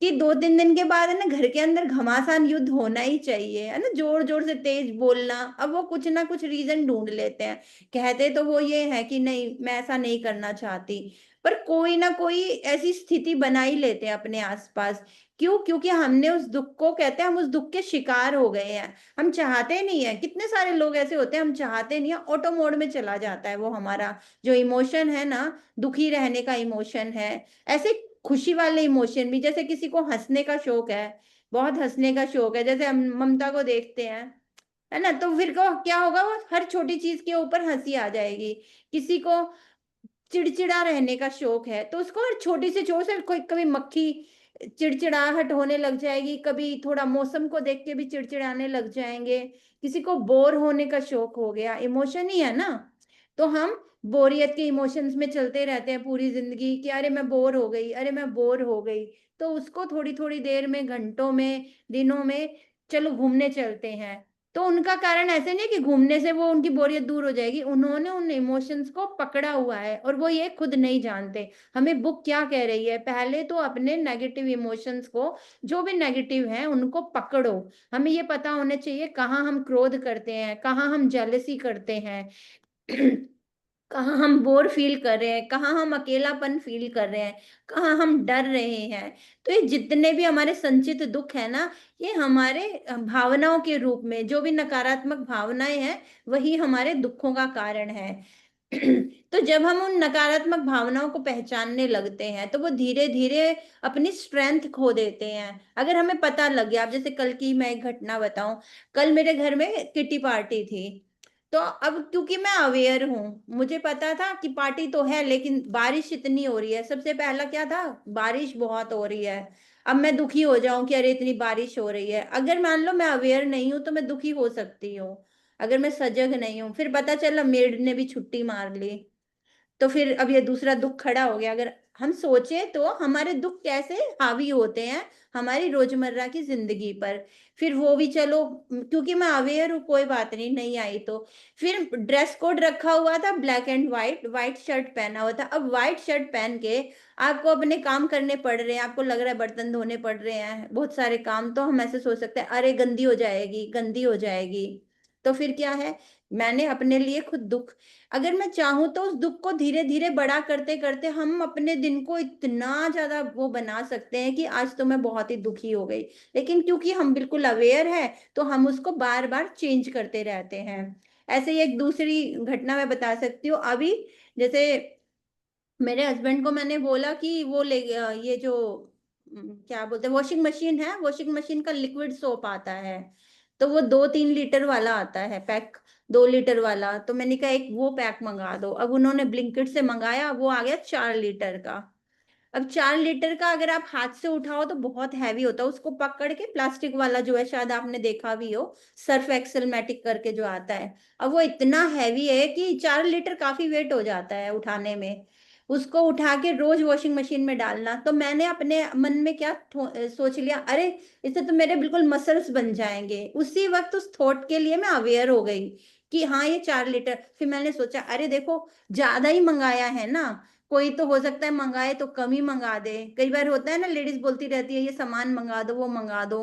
कि 2-3 दिन के बाद है ना घर के अंदर घमासान युद्ध होना ही चाहिए, है ना, जोर जोर से तेज बोलना। अब वो कुछ ना कुछ रीजन ढूंढ लेते हैं। कहते तो वो ये है कि नहीं मैं ऐसा नहीं करना चाहती, पर कोई ना कोई ऐसी स्थिति बना ही लेते हैं अपने आसपास। क्यों? क्योंकि हमने उस दुख को, कहते हैं हम उस दुख के शिकार हो गए हैं। हम चाहते नहीं है, कितने सारे लोग ऐसे होते हैं हम चाहते नहीं है, ऑटो मोड में चला जाता है वो हमारा जो इमोशन है ना, दुखी रहने का इमोशन है। ऐसे खुशी वाले इमोशन भी, जैसे किसी को हंसने का शौक है, बहुत हंसने का शौक है, जैसे हम ममता को देखते हैं, है ना, तो फिर को क्या होगा, वो हर छोटी चीज के ऊपर हंसी आ जाएगी। किसी को चिड़चिड़ा रहने का शौक है तो उसको हर छोटी से छोटी से कोई, कभी मक्खी चिड़चिड़ाहट होने लग जाएगी, कभी थोड़ा मौसम को देख के भी चिड़चिड़ाने लग जाएंगे। किसी को बोर होने का शौक हो गया, इमोशन ही है ना। तो हम बोरियत के इमोशंस में चलते रहते हैं पूरी जिंदगी कि अरे मैं बोर हो गई, अरे मैं बोर हो गई। तो उसको थोड़ी थोड़ी देर में, घंटों में, दिनों में, चलो घूमने चलते हैं। तो उनका कारण ऐसे नहीं कि घूमने से वो उनकी बोरियत दूर हो जाएगी, उन्होंने उन इमोशंस को पकड़ा हुआ है और वो ये खुद नहीं जानते। हमें बुक क्या कह रही है, पहले तो अपने नेगेटिव इमोशंस को, जो भी नेगेटिव है उनको पकड़ो। हमें ये पता होना चाहिए कहाँ हम क्रोध करते हैं, कहाँ हम जेलसी करते हैं, कहाँ हम बोर फील कर रहे हैं, कहाँ हम अकेलापन फील कर रहे हैं, कहाँ हम डर रहे हैं। तो ये जितने भी हमारे संचित दुख है ना, ये हमारे भावनाओं के रूप में, जो भी नकारात्मक भावनाएं हैं वही हमारे दुखों का कारण है। तो जब हम उन नकारात्मक भावनाओं को पहचानने लगते हैं तो वो धीरे धीरे अपनी स्ट्रेंथ खो देते हैं। अगर हमें पता लग गया, अब जैसे कल की मैं एक घटना बताऊं, कल मेरे घर में किटी पार्टी थी। तो अब क्योंकि मैं अवेयर हूँ, मुझे पता था कि पार्टी तो है लेकिन बारिश इतनी हो रही है, सबसे पहला क्या था, बारिश बहुत हो रही है। अब मैं दुखी हो जाऊं कि अरे इतनी बारिश हो रही है, अगर मान लो मैं अवेयर नहीं हूं तो मैं दुखी हो सकती हूँ। अगर मैं सजग नहीं हूँ, फिर पता चला मेड ने भी छुट्टी मार ली, तो फिर अब ये दूसरा दुख खड़ा हो गया। अगर हम सोचे तो हमारे दुख कैसे हावी होते हैं हमारी रोजमर्रा की जिंदगी पर। फिर वो भी चलो, क्योंकि मैं अवेयर हूँ, कोई बात नहीं, नहीं आई तो। फिर ड्रेस कोड रखा हुआ था black and white, white shirt पहना हुआ था। अब व्हाइट शर्ट पहन के आपको अपने काम करने पड़ रहे हैं, आपको लग रहा है बर्तन धोने पड़ रहे हैं, बहुत सारे काम, तो हम ऐसे सोच सकते हैं अरे गंदी हो जाएगी, गंदी हो जाएगी। तो फिर क्या है, मैंने अपने लिए खुद दुख, अगर मैं चाहूं तो उस दुख को धीरे धीरे बड़ा करते करते हम अपने दिन को इतना ज्यादा वो बना सकते हैं कि आज तो मैं बहुत ही दुखी हो गई। लेकिन क्योंकि हम बिल्कुल अवेयर है तो हम उसको बार बार चेंज करते रहते हैं। ऐसे ही एक दूसरी घटना मैं बता सकती हूँ अभी। जैसे मेरे हस्बैंड को मैंने बोला कि वो ले, ये जो क्या बोलते हैं, वॉशिंग मशीन है, वॉशिंग मशीन का लिक्विड सोप आता है। तो वो 2-3 लीटर वाला आता है पैक, 2 लीटर वाला। तो मैंने कहा एक वो पैक मंगा दो। अब उन्होंने ब्लिंकिट से मंगाया, वो आ गया 4 लीटर का। अब 4 लीटर का अगर आप हाथ से उठाओ तो बहुत हैवी होता है, उसको पकड़ के, प्लास्टिक वाला जो है, शायद आपने देखा भी हो, सर्फ एक्सेल मैटिक करके जो आता है। अब वो इतना हैवी है कि 4 लीटर काफी वेट हो जाता है उठाने में। उसको उठा के रोज वॉशिंग मशीन में डालना, तो मैंने अपने मन में क्या सोच लिया, अरे इससे तो मेरे बिल्कुल मसल्स बन जाएंगे। उसी वक्त उस थॉट के लिए मैं अवेयर हो गई कि हाँ ये 4 लीटर। फिर मैंने सोचा अरे देखो, ज्यादा ही मंगाया है ना, कोई तो हो सकता है मंगाए तो कम ही मंगा दे। कई बार होता है ना, लेडीज बोलती रहती है ये सामान मंगा दो, वो मंगा दो।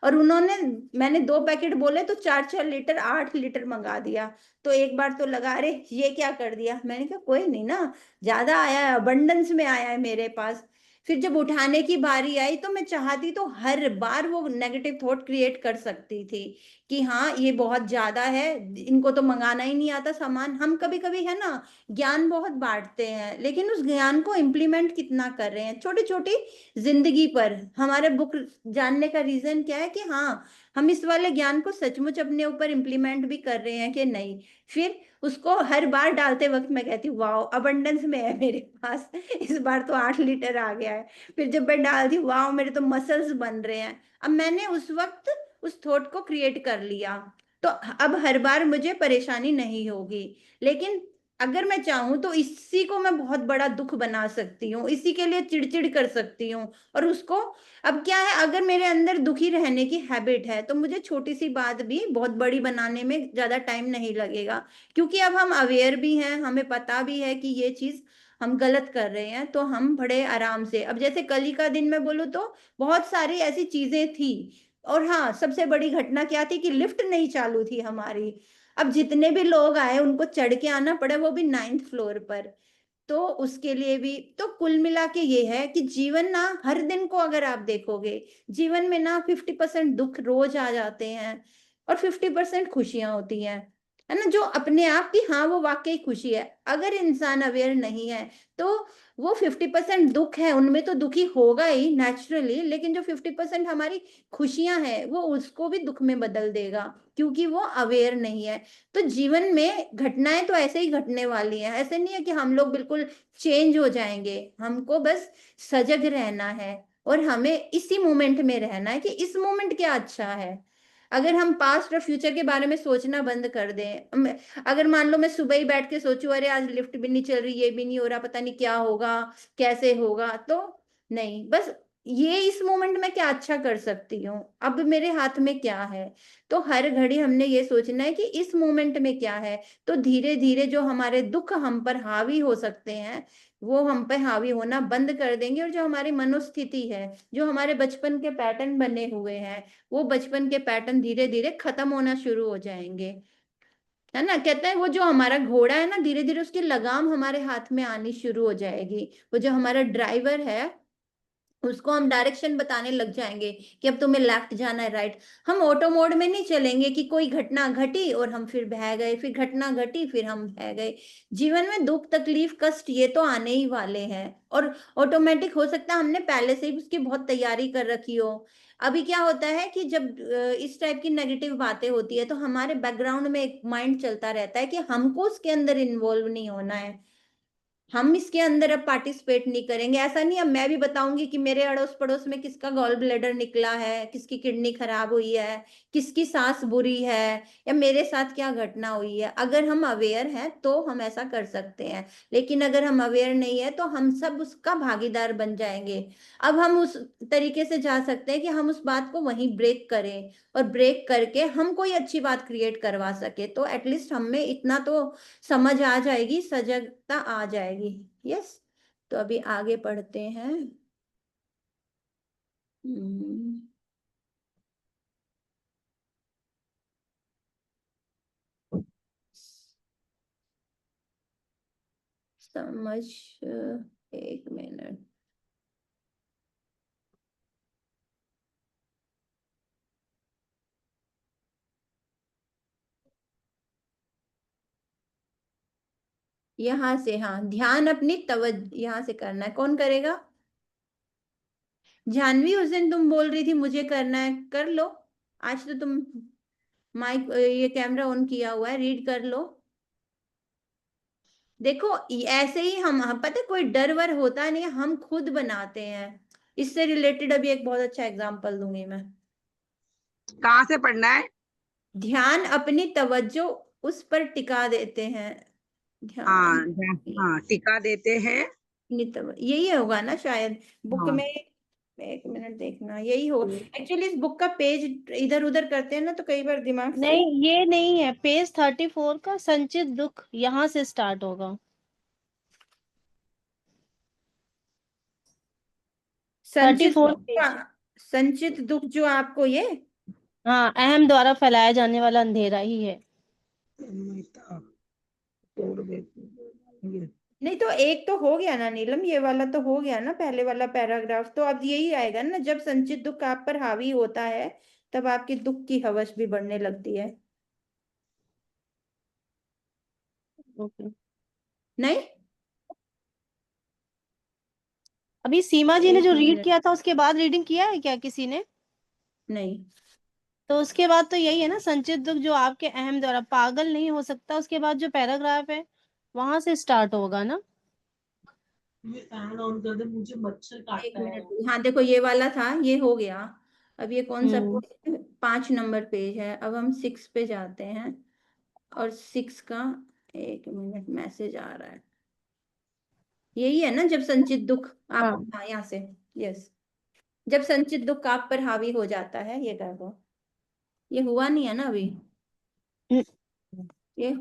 और उन्होंने, मैंने 2 पैकेट बोले तो 4-4 लीटर, 8 लीटर मंगा दिया। तो एक बार तो लगा अरे ये क्या कर दिया, मैंने कहा कोई नहीं ना, ज्यादा आया है, अबंडेंस में आया है मेरे पास। फिर जब उठाने की बारी आई तो मैं चाहती तो हर बार वो नेगेटिव थॉट क्रिएट कर सकती थी कि हाँ ये बहुत ज्यादा है, इनको तो मंगाना ही नहीं आता सामान। हम कभी कभी है ना ज्ञान बहुत बांटते हैं लेकिन उस ज्ञान को इम्प्लीमेंट कितना कर रहे हैं छोटी छोटी जिंदगी पर। हमारे बुक जानने का रीजन क्या है कि हाँ हम इस वाले ज्ञान को सचमुच अपने ऊपर इम्प्लीमेंट भी कर रहे हैं कि नहीं। फिर उसको हर बार डालते वक्त मैं कहती हूँ वाह अबंडेंस में है मेरे पास, इस बार तो 8 लीटर आ गया है। फिर जब मैं डालती हूँ वाह मेरे तो मसल्स बन रहे हैं। अब मैंने उस वक्त उस थॉट को क्रिएट कर लिया, तो अब हर बार मुझे परेशानी नहीं होगी। लेकिन अगर मैं चाहूं तो इसी को मैं बहुत बड़ा दुख बना सकती हूँ, इसी के लिए चिड़चिड़ कर सकती हूँ। और उसको, अब क्या है, अगर मेरे अंदर दुखी रहने की हैबिट है तो मुझे छोटी सी बात भी बहुत बड़ी बनाने में ज्यादा टाइम नहीं लगेगा, क्योंकि अब हम अवेयर भी हैं, हमें पता भी है कि ये चीज हम गलत कर रहे हैं, तो हम बड़े आराम से, अब जैसे कल ही का दिन मैं बोलूँ तो बहुत सारी ऐसी चीजें थी। और हाँ, सबसे बड़ी घटना क्या थी कि लिफ्ट नहीं चालू थी हमारी। अब जितने भी लोग आए उनको चढ़ के आना पड़ा, वो भी 9th फ्लोर पर। तो उसके लिए भी, तो कुल मिला के ये है कि जीवन ना, हर दिन को अगर आप देखोगे, जीवन में ना 50% दुख रोज आ जाते हैं और 50% खुशियां होती हैं, है ना, जो अपने आप की, हाँ वो वाकई खुशी है। अगर इंसान अवेयर नहीं है तो वो 50% दुख है, उनमें तो दुखी होगा ही नेचुरली, लेकिन जो 50% हमारी खुशियां हैं वो उसको भी दुख में बदल देगा, क्योंकि वो अवेयर नहीं है। तो जीवन में घटनाएं तो ऐसे ही घटने वाली हैं, ऐसे नहीं है कि हम लोग बिल्कुल चेंज हो जाएंगे, हमको बस सजग रहना है और हमें इसी मोमेंट में रहना है कि इस मोमेंट क्या अच्छा है। अगर हम पास्ट और फ्यूचर के बारे में सोचना बंद कर दें, अगर मान लो मैं सुबह ही बैठ के सोचूं अरे आज लिफ्ट भी नहीं चल रही, ये भी नहीं हो रहा, पता नहीं क्या होगा, कैसे होगा, तो नहीं, बस ये इस मोमेंट में क्या अच्छा कर सकती हूँ, अब मेरे हाथ में क्या है। तो हर घड़ी हमने ये सोचना है कि इस मोमेंट में क्या है। तो धीरे धीरे जो हमारे दुख हम पर हावी हो सकते हैं वो हम पे हावी होना बंद कर देंगे, और जो हमारी मनोस्थिति है, जो हमारे बचपन के पैटर्न बने हुए हैं, वो बचपन के पैटर्न धीरे धीरे खत्म होना शुरू हो जाएंगे। है ना, कहते हैं वो जो हमारा घोड़ा है ना, धीरे धीरे उसकी लगाम हमारे हाथ में आनी शुरू हो जाएगी। वो जो हमारा ड्राइवर है उसको हम डायरेक्शन बताने लग जाएंगे कि अब तुम्हें लेफ्ट जाना है, राइट। हम ऑटो मोड में नहीं चलेंगे कि कोई घटना घटी और हम फिर बह गए, फिर घटना घटी फिर हम बह गए। जीवन में दुख तकलीफ कष्ट ये तो आने ही वाले हैं, और ऑटोमेटिक हो सकता है हमने पहले से ही उसकी बहुत तैयारी कर रखी हो। अभी क्या होता है कि जब इस टाइप की नेगेटिव बातें होती है तो हमारे बैकग्राउंड में एक माइंड चलता रहता है कि हमको उसके अंदर इन्वॉल्व नहीं होना है, हम इसके अंदर अब पार्टिसिपेट नहीं करेंगे। ऐसा नहीं अब मैं भी बताऊंगी कि मेरे अड़ोस पड़ोस में किसका गॉल ब्लैडर निकला है, किसकी किडनी खराब हुई है, किसकी सांस बुरी है, या मेरे साथ क्या घटना हुई है। अगर हम अवेयर हैं तो हम ऐसा कर सकते हैं, लेकिन अगर हम अवेयर नहीं है तो हम सब उसका भागीदार बन जाएंगे। अब हम उस तरीके से जा सकते हैं कि हम उस बात को वहीं ब्रेक करें, और ब्रेक करके हम कोई अच्छी बात क्रिएट करवा सके, तो एटलीस्ट हमें इतना तो समझ आ जाएगी, सजगता आ जाएगी। यस। तो अभी आगे पढ़ते हैं। हम्म, समझ, एक मिनट। यहाँ से, हाँ, ध्यान अपनी तवज्जो यहाँ से करना है, कौन करेगा? जानवी, उस दिन तुम बोल रही थी मुझे करना है, कर लो। आज तो तुम माइक, ये कैमरा ऑन किया हुआ है, रीड कर लो। देखो ऐसे ही हम पता है, कोई डर वर होता नहीं है, हम खुद बनाते हैं। इससे रिलेटेड अभी एक बहुत अच्छा एग्जांपल दूंगी मैं। कहाँ से पढ़ना है? ध्यान अपनी तवज्जो उस पर टिका देते हैं। ध्यान हाँ, टिका देते हैं। यही होगा ना शायद बुक हाँ। में। एक मिनट देखना, यही हो एक्चुअली। इस बुक का पेज इधर उधर करते हैं ना तो कई बार दिमाग से। नहीं, ये नहीं है। पेज 34 का संचित दुख यहाँ से स्टार्ट होगा। संचित 34 दुख पेज। संचित दुख जो आपको ये, हाँ, अहम द्वारा फैलाया जाने वाला अंधेरा ही है। नहीं तो एक तो हो गया ना नीलम, ये वाला तो हो गया ना, पहले वाला पैराग्राफ। तो अब यही आएगा ना, जब संचित दुख आप पर हावी होता है तब आपकी दुख की हवस भी बढ़ने लगती है। ओके। नहीं, अभी सीमा जी ने एक जो रीड मिनट, किया था उसके बाद रीडिंग किया है क्या किसी ने? नहीं। तो उसके बाद तो यही है ना, संचित दुख जो आपके अहम द्वारा, पागल नहीं हो सकता, उसके बाद जो पैराग्राफ है वहां से स्टार्ट होगा ना। ये फैन ऑन कर दे, मुझे मच्छर एक काटता है। मिनट, हाँ देखो ये वाला था, ये हो गया। अब ये कौन सा हम्म। पेज? 5 नंबर पेज है। अब हम 6 पे जाते हैं, और 6 का एक मिनट, मैसेज आ रहा है। यही है ना, जब संचित दुख आप, हाँ। हाँ यहाँ से, यस, जब संचित दुख आप पर हावी हो जाता है, ये कर दो। ये हुआ नहीं है ना अभी, हम्म, ये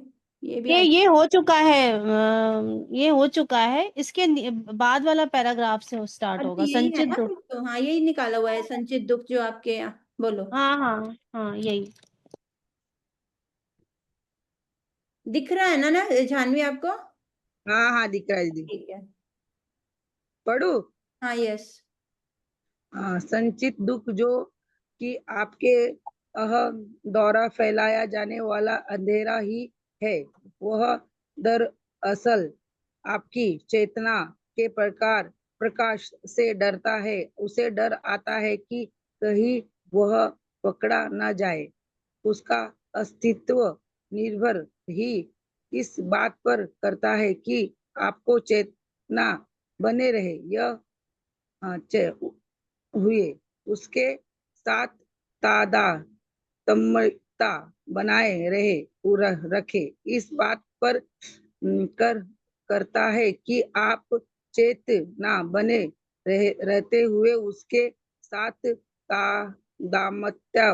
ये भी ये हो चुका है, ये हो चुका है। इसके बाद वाला पैराग्राफ से स्टार्ट अच्छा होगा, यही है संचित ना दुख। फिर तो, हाँ यही निकाला हुआ है, संचित दुख जो आपके यहाँ, बोलो। हाँ हाँ हाँ, यही। दिख रहा है ना जानवी आपको? हाँ हाँ, दिख रहा है दीदी। ठीक है, पढ़ू। हाँ यस। संचित दुख जो कि आपके द्वारा फैलाया जाने वाला अंधेरा ही है, वह दरअसल आपकी चेतना के प्रकाश से डरता है। उसे डर आता है कि कहीं वह पकड़ा न जाए। उसका अस्तित्व निर्भर ही इस बात पर करता है कि आपको चेतना बने रहे, यह हुए उसके साथ तादात्म्यता बनाए रखे। इस बात पर करता है कि आप चेतना बने रहते हुए उसके साथ तादात्म्यता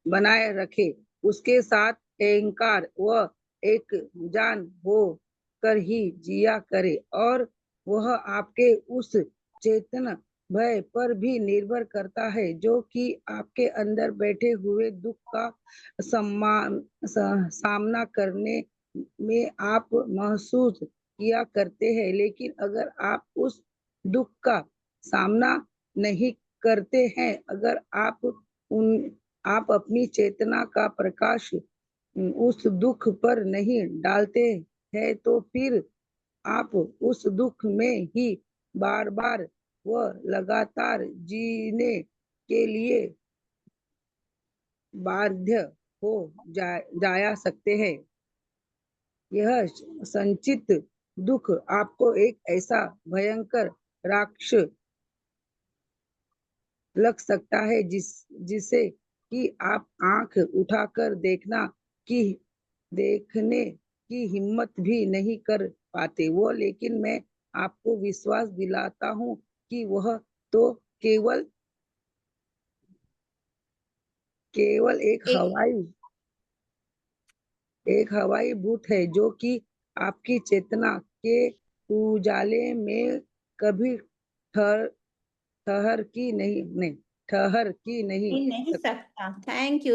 बनाए रखे। उसके साथ अहंकार व एक जान हो कर ही जिया करे, और वह आपके उस चेतन भय पर भी निर्भर करता है जो कि आपके अंदर बैठे हुए दुख का सामना करने में आप महसूस किया करते हैं। लेकिन अगर आप उस दुख का सामना नहीं करते हैं, अगर आप अपनी चेतना का प्रकाश उस दुख पर नहीं डालते हैं, तो फिर आप उस दुख में ही बार बार व लगातार जीने के लिए बाध्य हो जाया सकते हैं। यह संचित दुख आपको एक ऐसा भयंकर राक्षस लग सकता है जिसे कि आप आंख उठाकर देखने की हिम्मत भी नहीं कर पाते वो। लेकिन मैं आपको विश्वास दिलाता हूँ कि वह तो केवल एक एक हवाई भूत है जो कि आपकी चेतना के उजाले में कभी ठहर ठहर की नहीं नहीं नहीं सकता। सकता। Thank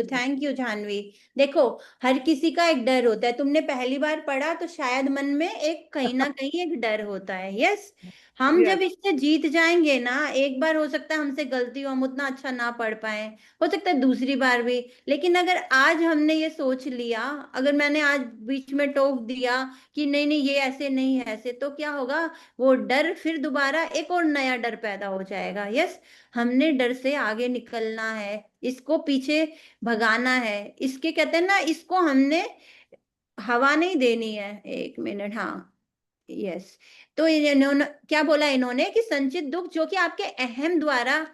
you Janhvi. देखो, हर किसी का एक डर होता है। तुमने पहली बार पढ़ा तो शायद मन में एक कहीं ना कहीं एक डर होता है, यस। हम यस, जब इससे जीत जाएंगे ना, एक बार हो सकता है हमसे गलती हो, हम उतना अच्छा ना पढ़ पाए, हो सकता है दूसरी बार भी, लेकिन अगर आज हमने ये सोच लिया, अगर मैंने आज बीच में टोक दिया कि नहीं नहीं ये ऐसे नहीं है ऐसे, तो क्या होगा, वो डर फिर दोबारा एक और नया डर पैदा हो जाएगा, यस। हमने डर से आगे निकलना है, इसको पीछे भगाना है, इसके कहते हैं ना, इसको हमने हवा नहीं देनी है। एक मिनट, हाँ यस। तो इन्होंने क्या बोला, इन्होंने कि संचित दुख जो कि आपके अहम द्वारा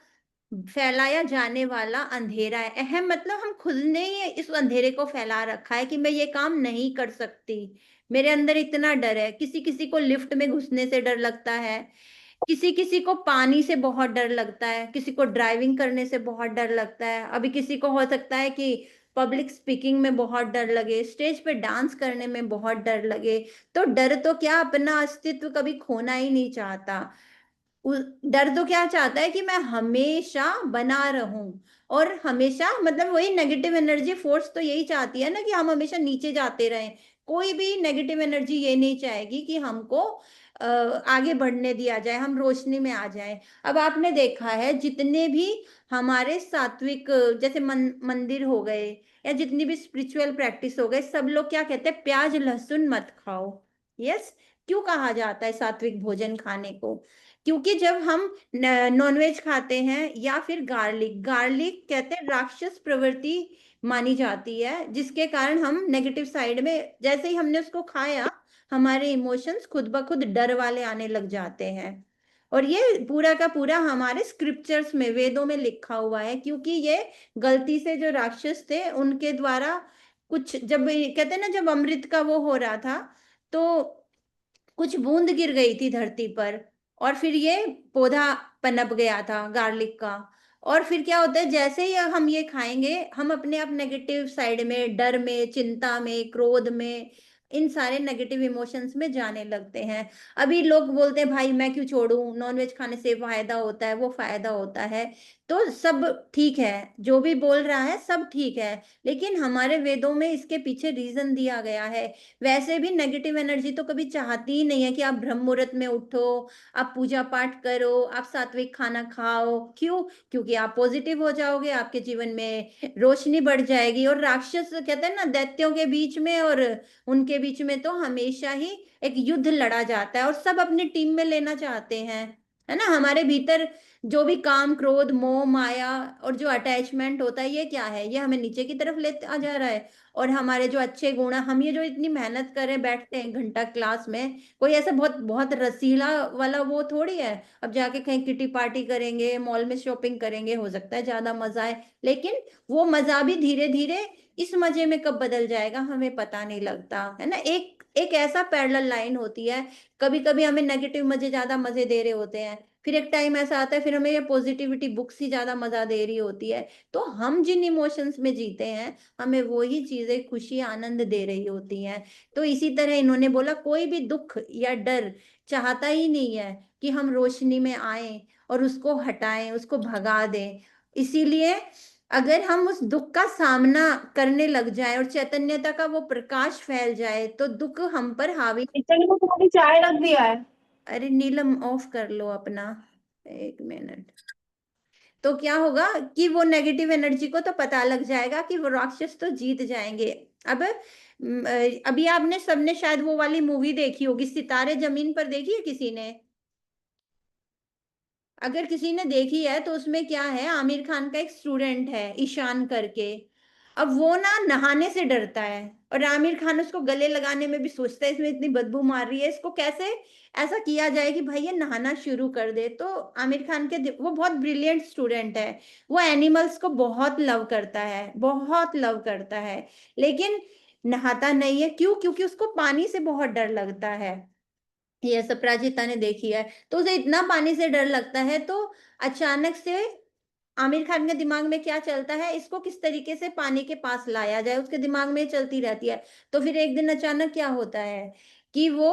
फैलाया जाने वाला अंधेरा है। अहम मतलब हम खुद ने ही इस अंधेरे को फैला रखा है कि मैं ये काम नहीं कर सकती, मेरे अंदर इतना डर है। किसी किसी को लिफ्ट में घुसने से डर लगता है, किसी किसी को पानी से बहुत डर लगता है, किसी को ड्राइविंग करने से बहुत डर लगता है, अभी किसी को हो सकता है कि पब्लिक स्पीकिंग में बहुत डर लगे, स्टेज पे डांस करने में बहुत डर लगे। तो डर तो क्या अपना अस्तित्व कभी खोना ही नहीं चाहता। डर तो क्या चाहता है कि मैं हमेशा बना रहूं, और हमेशा मतलब वही नेगेटिव एनर्जी फोर्स तो यही चाहती है ना कि हम हमेशा नीचे जाते रहें। कोई भी नेगेटिव एनर्जी ये नहीं चाहेगी कि हमको आगे बढ़ने दिया जाए, हम रोशनी में आ जाएं। अब आपने देखा है जितने भी हमारे सात्विक, जैसे मंदिर हो गए या जितनी भी स्पिरिचुअल प्रैक्टिस हो गए, सब लोग क्या कहते हैं, प्याज लहसुन मत खाओ, यस। क्यों कहा जाता है सात्विक भोजन खाने को? क्योंकि जब हम नॉनवेज खाते हैं, या फिर गार्लिक, गार्लिक कहते हैं राक्षस प्रवृत्ति मानी जाती है, जिसके कारण हम नेगेटिव साइड में, जैसे ही हमने उसको खाया, हमारे इमोशंस खुद ब खुद डर वाले आने लग जाते हैं। और ये पूरा का पूरा हमारे स्क्रिप्चर्स में, वेदों में लिखा हुआ है, क्योंकि ये गलती से जो राक्षस थे उनके द्वारा कुछ, जब कहते हैं ना, जब अमृत का वो हो रहा था, तो कुछ बूंद गिर गई थी धरती पर, और फिर ये पौधा पनप गया था गार्लिक का। और फिर क्या होता है, जैसे ही हम ये खाएंगे, हम अपने आप नेगेटिव साइड में, डर में, चिंता में, क्रोध में, इन सारे नेगेटिव इमोशंस में जाने लगते हैं। अभी लोग बोलते हैं भाई मैं क्यों छोड़ूं, नॉनवेज खाने से फायदा होता है, वो फायदा होता है। तो सब ठीक है, जो भी बोल रहा है सब ठीक है, लेकिन हमारे वेदों में इसके पीछे रीजन दिया गया है। वैसे भी नेगेटिव एनर्जी तो कभी चाहती ही नहीं है कि आप ब्रह्म मुहूर्त में उठो, आप पूजा पाठ करो, आप सात्विक खाना खाओ। क्यों? क्योंकि आप पॉजिटिव हो जाओगे, आपके जीवन में रोशनी बढ़ जाएगी। और राक्षस कहते हैं ना, दैत्यों के बीच में और उनके बीच में तो हमेशा ही एक युद्ध लड़ा जाता है, और सब अपनी टीम में लेना चाहते हैं, है ना। हमारे भीतर जो भी काम, क्रोध, मोह, माया और जो अटैचमेंट होता है, ये क्या है? ये हमें नीचे की तरफ लेते आ जा रहा है। और हमारे जो अच्छे गुण, हम ये जो इतनी मेहनत करें, बैठते हैं घंटा क्लास में, कोई ऐसा बहुत बहुत रसीला वाला वो थोड़ी है। अब जाके कहीं किटी पार्टी करेंगे, मॉल में शॉपिंग करेंगे, हो सकता है ज्यादा मजा आए, लेकिन वो मजा भी धीरे धीरे इस मजे में कब बदल जाएगा हमें पता नहीं लगता, है ना। एक एक ऐसा पैरेलल लाइन होती है, कभी कभी हमें नेगेटिव मजे ज्यादा मजे दे रहे होते हैं, फिर एक टाइम ऐसा आता है फिर हमें ये पॉजिटिविटी बुक्स ही ज्यादा मजा दे रही होती है। तो हम जिन इमोशंस में जीते हैं, हमें वो ही चीजें खुशी आनंद दे रही होती हैं। तो इसी तरह इन्होंने बोला कोई भी दुख या डर चाहता ही नहीं है कि हम रोशनी में आए और उसको हटाएं, उसको भगा दें। इसीलिए अगर हम उस दुख का सामना करने लग जाए और चैतन्यता का वो प्रकाश फैल जाए, तो दुख हम पर हावी। किचन में तुम्हारी चाय रख दिया है। अरे नीलम, ऑफ कर लो अपना, एक मिनट। तो क्या होगा कि वो नेगेटिव एनर्जी को तो पता लग जाएगा कि वो राक्षस तो जीत जाएंगे। अब अभी आपने सबने शायद वो वाली मूवी देखी होगी, सितारे जमीन पर, देखी है किसी ने? अगर किसी ने देखी है तो उसमें क्या है, आमिर खान का एक स्टूडेंट है ईशान करके। अब वो ना नहाने से डरता है, और आमिर खान उसको गले लगाने में भी सोचता है इसमें इतनी बदबू मार रही है, इसको कैसे ऐसा किया जाए कि भाई ये नहाना शुरू कर दे। तो आमिर खान के वो बहुत ब्रिलियंट स्टूडेंट है, वो एनिमल्स को बहुत लव करता है, बहुत लव करता है, लेकिन नहाता नहीं है। क्यों? क्योंकि उसको पानी से बहुत डर लगता है। ये सब प्राचिता ने देखी है। तो उसे इतना पानी से डर लगता है, तो अचानक से आमिर खान के दिमाग में क्या चलता है, इसको किस तरीके से पानी के पास लाया जाए, उसके दिमाग में चलती रहती है। तो फिर एक दिन अचानक क्या होता है कि वो,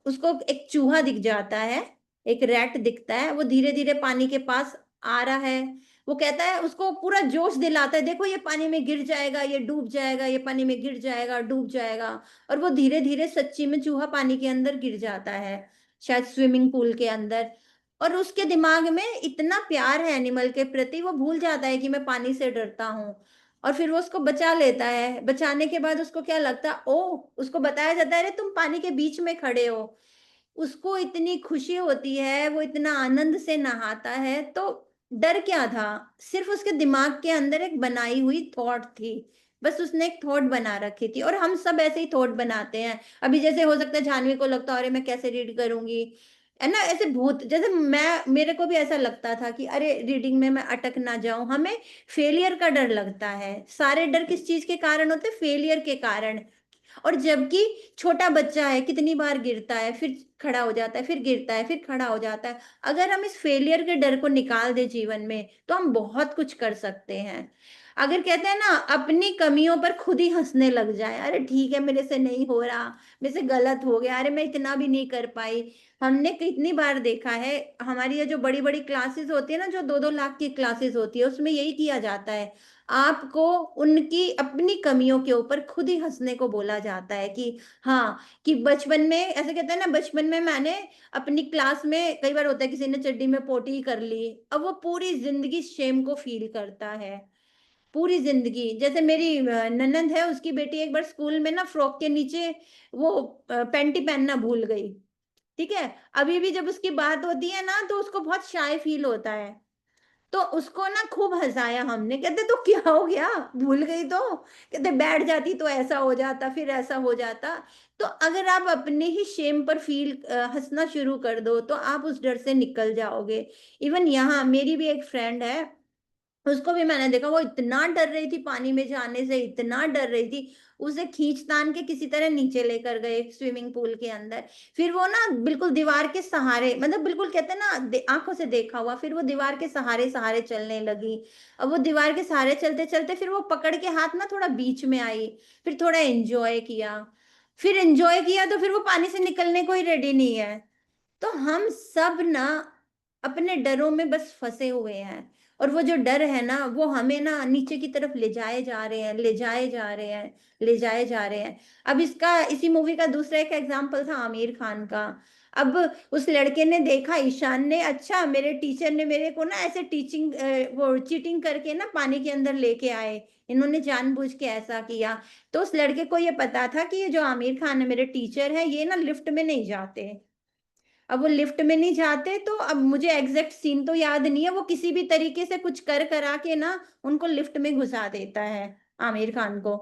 उसको एक चूहा दिख जाता है, एक रैट दिखता है, वो धीरे धीरे पानी के पास आ रहा है। वो कहता है, उसको पूरा जोश दिलाता है, देखो ये पानी में गिर जाएगा, ये डूब जाएगा, ये पानी में गिर जाएगा, डूब जाएगा। और वो धीरे धीरे सच्ची में चूहा पानी के अंदर गिर जाता है, शायद स्विमिंग पूल के अंदर। और उसके दिमाग में इतना प्यार है एनिमल के प्रति, वो भूल जाता है कि मैं पानी से डरता हूँ। और फिर वो उसको बचा लेता है। बचाने के बाद उसको क्या लगता है, ओ, उसको बताया जाता है अरे तुम पानी के बीच में खड़े हो। उसको इतनी खुशी होती है, वो इतना आनंद से नहाता है। तो डर क्या था, सिर्फ उसके दिमाग के अंदर एक बनाई हुई थॉट थी, बस उसने एक थॉट बना रखी थी। और हम सब ऐसे ही थॉट बनाते हैं। अभी जैसे हो सकता है जानवी को लगता है अरे मैं कैसे रीड करूंगी, है ना, ऐसे भूत जैसे मैं, मेरे को भी ऐसा लगता था कि अरे रीडिंग में मैं अटक ना जाऊं। हमें फेलियर का डर लगता है। सारे डर किस चीज के कारण होते हैं? फेलियर के कारण। और जबकि छोटा बच्चा है, कितनी बार गिरता है, फिर खड़ा हो जाता है, फिर गिरता है, फिर खड़ा हो जाता है। अगर हम इस फेलियर के डर को निकाल दे जीवन में, तो हम बहुत कुछ कर सकते हैं। अगर कहते हैं ना, अपनी कमियों पर खुद ही हंसने लग जाए, अरे ठीक है मेरे से नहीं हो रहा, मेरे से गलत हो गया, अरे मैं इतना भी नहीं कर पाई। हमने कितनी बार देखा है, हमारी ये जो बड़ी बड़ी क्लासेस होती है ना, जो 2-2 लाख की क्लासेस होती है, उसमें यही किया जाता है। आपको उनकी अपनी कमियों के ऊपर खुद ही हंसने को बोला जाता है कि हाँ, कि बचपन में ऐसे कहते हैं ना, बचपन में मैंने अपनी क्लास में, कई बार होता है किसी ने चड्डी में पोटी कर ली, अब वो पूरी जिंदगी शेम को फील करता है, पूरी जिंदगी। जैसे मेरी ननंद है, उसकी बेटी एक बार स्कूल में ना फ्रॉक के नीचे वो पैंटी पहनना भूल गई। ठीक है, अभी भी जब उसकी बात होती है ना, तो उसको बहुत शाय फील होता है। तो उसको ना खूब हंसाया हमने, कहते तो क्या हो गया, भूल गई तो? कहते बैठ जाती तो ऐसा हो जाता, फिर ऐसा हो जाता। तो अगर आप अपने ही शेम पर फील हंसना शुरू कर दो, तो आप उस डर से निकल जाओगे। इवन यहाँ मेरी भी एक फ्रेंड है, उसको भी मैंने देखा, वो इतना डर रही थी पानी में जाने से, इतना डर रही थी। उसे खींच तान के किसी तरह नीचे लेकर गए स्विमिंग पूल के अंदर। फिर वो ना बिल्कुल दीवार के सहारे, मतलब बिल्कुल कहते हैं ना आंखों से देखा हुआ, फिर वो दीवार के सहारे सहारे चलने लगी। अब वो दीवार के सहारे चलते चलते फिर वो पकड़ के हाथ ना थोड़ा बीच में आई, फिर थोड़ा एंजॉय किया। फिर एंजॉय किया तो फिर वो पानी से निकलने को ही रेडी नहीं है। तो हम सब ना अपने डरों में बस फंसे हुए हैं, और वो जो डर है ना वो हमें ना नीचे की तरफ ले जाए जा रहे हैं, ले जाए जा रहे हैं, ले जाए जा रहे हैं। अब इसका, इसी मूवी का दूसरा एक एग्जाम्पल था आमिर खान का। अब उस लड़के ने देखा, ईशान ने, अच्छा मेरे टीचर ने मेरे को ना ऐसे टीचिंग वो चीटिंग करके ना पानी के अंदर लेके आए, इन्होंने जानबूझ के ऐसा किया। तो उस लड़के को ये पता था कि ये जो आमिर खान है मेरे टीचर है, ये ना लिफ्ट में नहीं जाते। अब वो लिफ्ट में नहीं जाते, तो अब मुझे एग्जैक्ट सीन तो याद नहीं है, वो किसी भी तरीके से कुछ कर करा के ना उनको लिफ्ट में घुसा देता है आमिर खान को,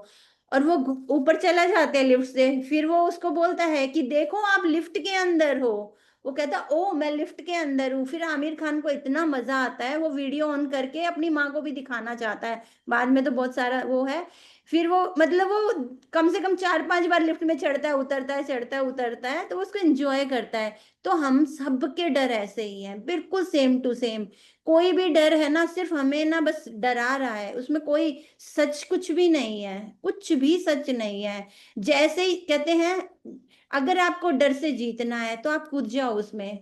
और वो ऊपर चला जाते हैं लिफ्ट से। फिर वो उसको बोलता है कि देखो आप लिफ्ट के अंदर हो। वो कहता ओ मैं लिफ्ट के अंदर हूँ। फिर आमिर खान को इतना मजा आता है, वो वीडियो ऑन करके अपनी माँ को भी दिखाना चाहता है, बाद में तो बहुत सारा वो है। फिर वो मतलब वो कम से कम 4-5 बार लिफ्ट में चढ़ता है उतरता है, चढ़ता है उतरता है, तो वो उसको एंजॉय करता है। तो हम सबके डर ऐसे ही हैं, बिल्कुल सेम टू सेम। कोई भी डर है ना सिर्फ हमें ना बस डरा रहा है, उसमें कोई सच कुछ भी नहीं है, कुछ भी सच नहीं है। जैसे ही कहते हैं, अगर आपको डर से जीतना है तो आप कूद जाओ उसमें,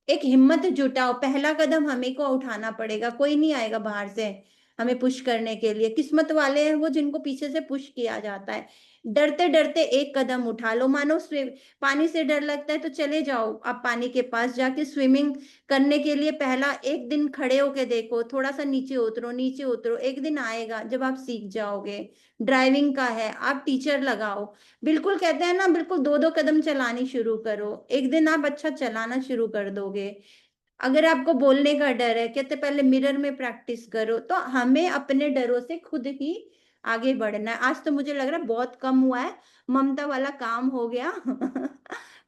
एक हिम्मत जुटाओ, पहला कदम हमें को उठाना पड़ेगा, कोई नहीं आएगा बाहर से हमें पुश करने के लिए। किस्मत वाले हैं वो जिनको पीछे से पुश किया जाता है। डरते डरते एक कदम उठा लो। मानो पानी से डर लगता है तो चले जाओ आप पानी के पास जाके स्विमिंग करने के लिए, पहला एक दिन खड़े होके देखो, थोड़ा सा नीचे उतरो, नीचे उतरो, एक दिन आएगा जब आप सीख जाओगे। ड्राइविंग का है, आप टीचर लगाओ, बिल्कुल कहते हैं ना, बिल्कुल 2-2 कदम चलानी शुरू करो, एक दिन आप अच्छा चलाना शुरू कर दोगे। अगर आपको बोलने का डर है, कहते पहले मिरर में प्रैक्टिस करो। तो हमें अपने डरों से खुद ही आगे बढ़ना है। आज तो मुझे लग रहा है बहुत कम हुआ है, ममता वाला काम हो गया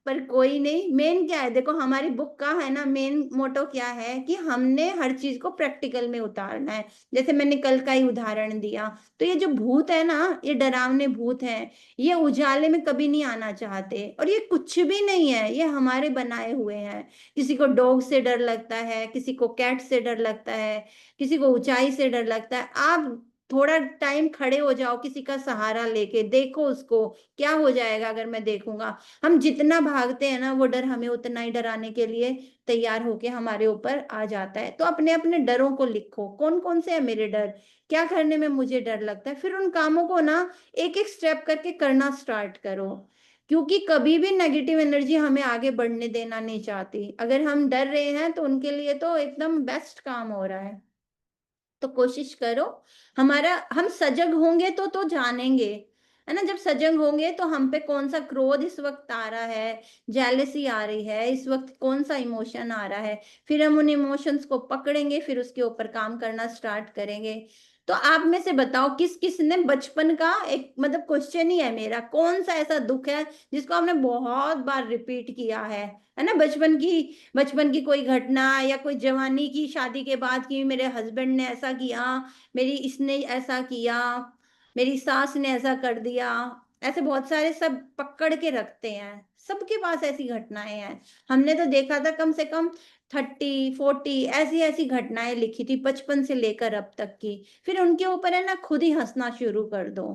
पर कोई नहीं। मेन क्या है देखो, हमारी बुक का है ना मेन मोटो क्या है कि हमने हर चीज को प्रैक्टिकल में उतारना है। जैसे मैंने कल का ही उदाहरण दिया, तो ये जो भूत है ना, ये डरावने भूत हैं, ये उजाले में कभी नहीं आना चाहते, और ये कुछ भी नहीं है, ये हमारे बनाए हुए हैं। किसी को डॉग से डर लगता है, किसी को कैट से डर लगता है, किसी को ऊंचाई से डर लगता है। आप थोड़ा टाइम खड़े हो जाओ, किसी का सहारा लेके देखो उसको क्या हो जाएगा अगर मैं देखूंगा। हम जितना भागते हैं ना, वो डर हमें उतना ही डराने के लिए तैयार होके हमारे ऊपर आ जाता है। तो अपने अपने डरों को लिखो, कौन कौन से है मेरे डर, क्या करने में मुझे डर लगता है, फिर उन कामों को ना एक एक स्टेप करके करना स्टार्ट करो। क्योंकि कभी भी नेगेटिव एनर्जी हमें आगे बढ़ने देना नहीं चाहती। अगर हम डर रहे हैं तो उनके लिए तो एकदम बेस्ट काम हो रहा है। तो कोशिश करो, हमारा हम सजग होंगे तो जानेंगे, है ना। जब सजग होंगे तो हम पे कौन सा क्रोध इस वक्त आ रहा है, जेलसी आ रही है, इस वक्त कौन सा इमोशन आ रहा है, फिर हम उन इमोशंस को पकड़ेंगे, फिर उसके ऊपर काम करना स्टार्ट करेंगे। तो आप में से बताओ किस किस ने बचपन का, एक मतलब क्वेश्चन ही है मेरा, कौन सा ऐसा दुख है जिसको आपने बहुत बार रिपीट किया है ना। बचपन की कोई घटना, या कोई जवानी की, शादी के बाद की, मेरे हस्बैंड ने ऐसा किया, मेरी इसने ऐसा किया, मेरी सास ने ऐसा कर दिया, ऐसे बहुत सारे सब पकड़ के रखते हैं। सबके पास ऐसी घटनाएं हैं। हमने तो देखा था कम से कम 30-40 ऐसी ऐसी घटनाएं लिखी थी बचपन से लेकर अब तक की। फिर उनके ऊपर है ना खुद ही हंसना शुरू कर दो।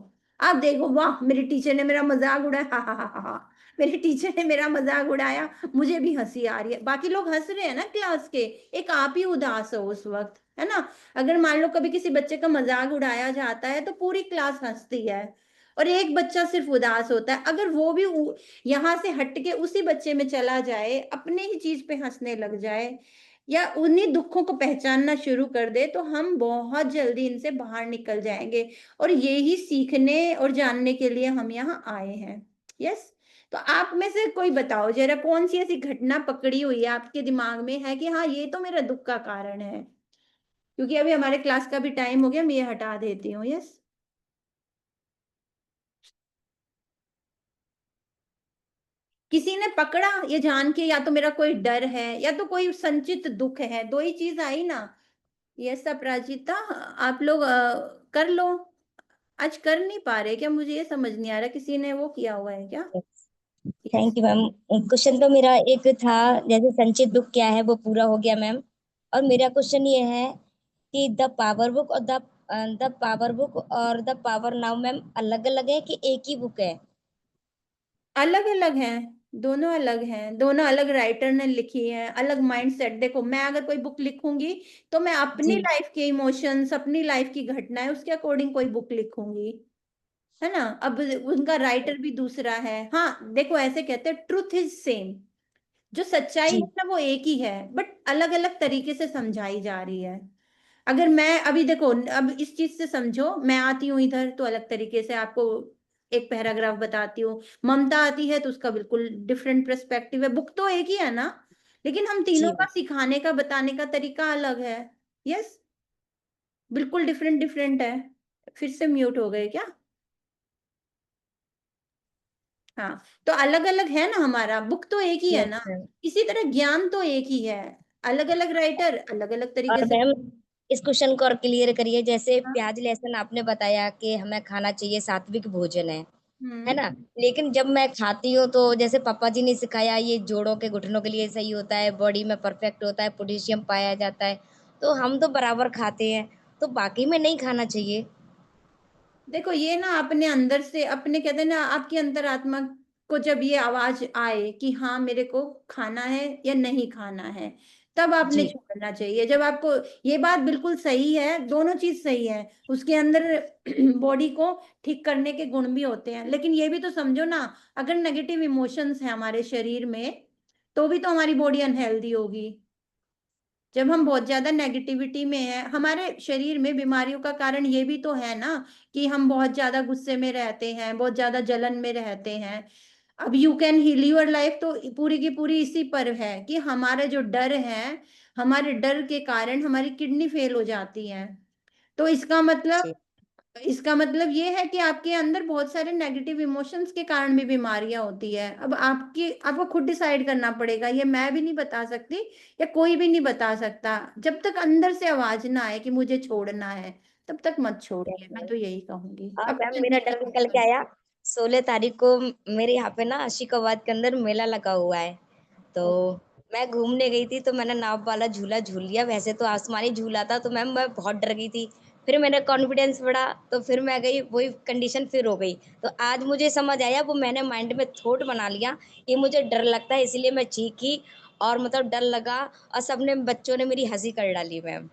आप देखो, वाह मेरी टीचर ने मेरा मजाक उड़ाया, हा हा हा हा हा, मेरी टीचर ने मेरा मजाक उड़ाया, मुझे भी हंसी आ रही है, बाकी लोग हंस रहे हैं ना क्लास के, एक आप ही उदास हो उस वक्त, है ना। अगर मान लो कभी किसी बच्चे का मजाक उड़ाया जाता है तो पूरी क्लास हंसती है, और एक बच्चा सिर्फ उदास होता है। अगर वो भी यहाँ से हट के उसी बच्चे में चला जाए, अपने ही चीज पे हंसने लग जाए, या उन्हीं दुखों को पहचानना शुरू कर दे, तो हम बहुत जल्दी इनसे बाहर निकल जाएंगे। और यही सीखने और जानने के लिए हम यहाँ आए हैं। यस। तो आप में से कोई बताओ जरा, कौन सी ऐसी घटना पकड़ी हुई है आपके दिमाग में, है कि हाँ ये तो मेरा दुख का कारण है। क्योंकि अभी हमारे क्लास का भी टाइम हो गया, मैं ये हटा देती हूँ। यस। किसी ने पकड़ा ये जान के, या तो मेरा कोई डर है या तो कोई संचित दुख है, दो ही चीज आई ना। यस अपराजिता, आप लोग कर लो। आज कर नहीं पा रहे क्या? मुझे ये समझ नहीं आ रहा, किसी ने वो किया हुआ है क्या? Yes. Thank you ma'am. Question तो मेरा एक था, जैसे संचित दुख क्या है वो पूरा हो गया मैम। और मेरा क्वेश्चन ये है कि द पावर बुक और द पावर बुक और द पावर नाउ मैम अलग अलग है कि एक ही बुक है? अलग अलग हैं, दोनों अलग हैं, दोनों अलग राइटर ने लिखी है, अलग माइंडसेट। देखो, मैं अगर कोई बुक लिखूंगी तो मैं अपनी जी लाइफ के इमोशंस, अपनी लाइफ की घटनाएं, उसके अकॉर्डिंग कोई बुक लिखूंगी, है ना। अब उनका राइटर भी दूसरा है। हाँ देखो, ऐसे कहते हैं ट्रुथ इज सेम, जो सच्चाई है जी ना वो एक ही है, बट अलग अलग तरीके से समझाई जा रही है। अगर मैं अभी देखो, अब इस चीज से समझो, मैं आती हूँ इधर तो अलग तरीके से आपको एक पैराग्राफ बताती हूँ, ममता आती है तो उसका बिल्कुल डिफरेंट पर्सपेक्टिव है। बुक तो एक ही है ना, लेकिन हम तीनों जी का सिखाने का, बताने का तरीका अलग है। यस, बिल्कुल डिफरेंट डिफरेंट है। फिर से म्यूट हो गए क्या? हाँ, तो अलग अलग है ना, हमारा बुक तो एक ही है यस ना। मैम। इसी तरह ज्ञान तो एक ही है, अलग अलग राइटर अलग अलग तरीके और से। मैम इस क्वेश्चन को और क्लियर करिए, जैसे हाँ। प्याज लहसुन आपने बताया कि हमें खाना चाहिए, सात्विक भोजन है हम्म। ना। लेकिन जब मैं खाती हूँ तो जैसे पापा जी ने सिखाया ये जोड़ों के घुटनों के लिए सही होता है, बॉडी में परफेक्ट होता है, पोटेशियम पाया जाता है, तो हम तो बराबर खाते हैं, तो बाकी में नहीं खाना चाहिए? देखो, ये ना अपने अंदर से, अपने कहते हैं ना, आपकी अंतरात्मा को जब ये आवाज आए कि हाँ मेरे को खाना है या नहीं खाना है, तब आपने जी छोड़ना चाहिए। जब आपको ये बात बिल्कुल सही है, दोनों चीज सही है, उसके अंदर बॉडी को ठीक करने के गुण भी होते हैं, लेकिन ये भी तो समझो ना, अगर नेगेटिव इमोशंस है हमारे शरीर में, तो भी तो हमारी बॉडी अनहेल्दी होगी। जब हम बहुत ज्यादा नेगेटिविटी में है, हमारे शरीर में बीमारियों का कारण ये भी तो है ना, कि हम बहुत ज्यादा गुस्से में रहते हैं, बहुत ज्यादा जलन में रहते हैं। अब you can heal your life तो पूरी की पूरी इसी पर है कि हमारे जो डर है, हमारे डर के कारण हमारी किडनी फेल हो जाती है। तो जी। इसका मतलब ये है कि आपके अंदर बहुत सारे नेगेटिव इमोशंस के कारण भी बीमारियां होती है। अब आपको खुद डिसाइड करना पड़ेगा, ये मैं भी नहीं बता सकती या कोई भी नहीं बता सकता। जब तक अंदर से आवाज ना आए कि मुझे छोड़ना है, तब तक मत छोड़िए, मैं तो यही कहूंगी, और मैम अपने मेरा अंदर डर से निकल के आया। 16 तारीख को मेरे यहाँ पे ना आशिकाबाद के अंदर मेला लगा हुआ है, तो मैं घूमने गई थी, तो मैंने नाव वाला झूला झूल लिया। वैसे तो आसमानी झूला था, तो मैम मैं बहुत डर गई थी। फिर मेरा कॉन्फिडेंस बढ़ा, तो फिर मैं गई, वही कंडीशन फिर हो गई। तो आज मुझे समझ आया, वो मैंने माइंड में थॉट बना लिया, ये मुझे डर लगता है, इसलिए मैं चीखी, और मतलब डर लगा, और सबने बच्चों ने मेरी हंसी कर डाली मैम।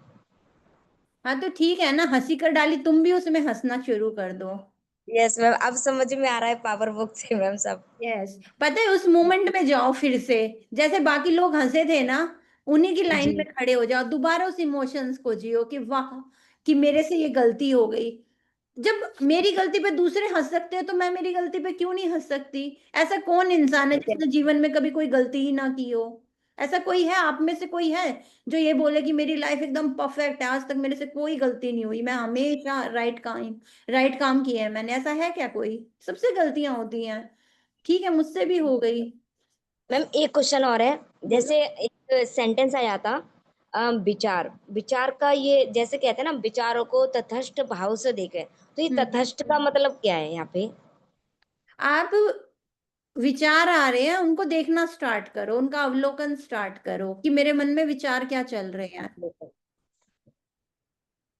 हाँ तो ठीक है ना, हंसी कर डाली, तुम भी उसमें हंसना शुरू कर दो। यस मैम, अब समझ में आ रहा है पावर बुक से मैम सब। यस, पता है, उस मोमेंट में जाओ फिर से, जैसे बाकी लोग हंसे थे ना, उन्हीं की लाइन जी में खड़े हो जाओ, दोबारा उस इमोशंस को जियो कि वाह, कि मेरे से ये गलती हो गई। जब मेरी गलती पे दूसरे हंस सकते हैं, तो मैं मेरी गलती पे क्यों नहीं हंस सकती? ऐसा कौन इंसान है ठीक है। जिसने जीवन में कभी कोई गलती ही ना की हो? ऐसा कोई है आप में से, कोई है जो ये बोले कि मेरी लाइफ एकदम परफेक्ट है, आज तक मेरे से कोई गलती नहीं हुई, मैं हमेशा राइट काम किए हैं मैंने? ऐसा है क्या कोई? सबसे गलतियां होती हैं। ठीक है, मुझसे भी हो गई। मैम एक क्वेश्चन और है, बोलो। जैसे एक सेंटेंस आया था, विचार विचार का, ये जैसे कहते हैं ना, विचारों को तटस्थ भाव से देखे, तो ये हम्म। तटस्थ का मतलब क्या है यहाँ पे? आप, विचार आ रहे हैं, उनको देखना स्टार्ट करो, उनका अवलोकन स्टार्ट करो कि मेरे मन में विचार क्या चल रहे हैं।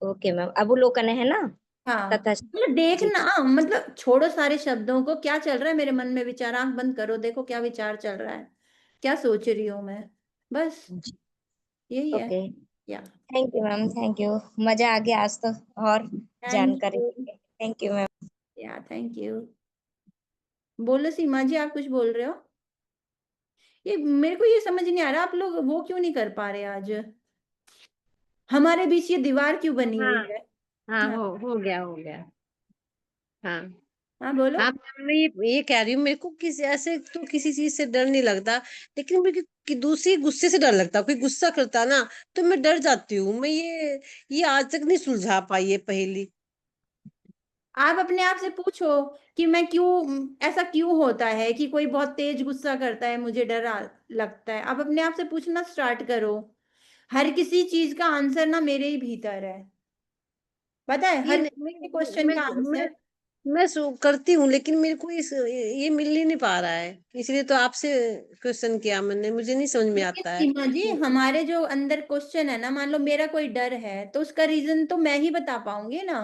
ओके मैम, अवलोकन है ना? हाँ, तटस्थ। मतलब जी देखना, मतलब छोड़ो सारे शब्दों को, क्या चल रहा है मेरे मन में, विचार, आंख बंद करो, देखो क्या विचार चल रहा है, क्या सोच रही हूँ मैं, बस जी। यही है। Okay. Yeah, thank you ma'am, thank you. मजा आ गया आज तो, और थैंक जानकारी यू। मिली। Thank you ma'am. Yeah, thank you. बोलो सीमा जी, आप कुछ बोल रहे हो? ये मेरे को ये समझ नहीं आ रहा, आप लोग वो क्यों नहीं कर पा रहे आज? हमारे बीच ये दीवार क्यों बनी हुई हाँ है? हाँ, हाँ। हो गया हो गया। हाँ हाँ बोलो। हाँ मैम, मैं ये कह रही हूँ, मेरे को किसी ऐसे तो किसी चीज से डर नहीं लगता, लेकिन मेरे को कि दूसरी गुस्से से डर लगता। कोई गुस्सा करता ना, तो मैं डर जाती हूँ। मैं ये आज तक नहीं सुलझा पाई ये पहेली। आप अपने आप से पूछो कि मैं क्यों, ऐसा क्यों होता है कि कोई बहुत तेज गुस्सा करता है, मुझे लगता है। आप अपने आप से पूछना स्टार्ट करो। हर किसी चीज का आंसर ना मेरे ही भीतर है। पता है ये हर नहीं, क्वेश्चन का आंसर। मैं करती हूँ, लेकिन मेरे को ये मिल ही नहीं पा रहा है, इसलिए तो आपसे क्वेश्चन किया मैंने, मुझे नहीं समझ में देखिए आता है। सीमा जी, हमारे जो अंदर क्वेश्चन है ना, मान लो मेरा कोई डर है तो उसका रीजन तो मैं ही बता पाऊंगी ना।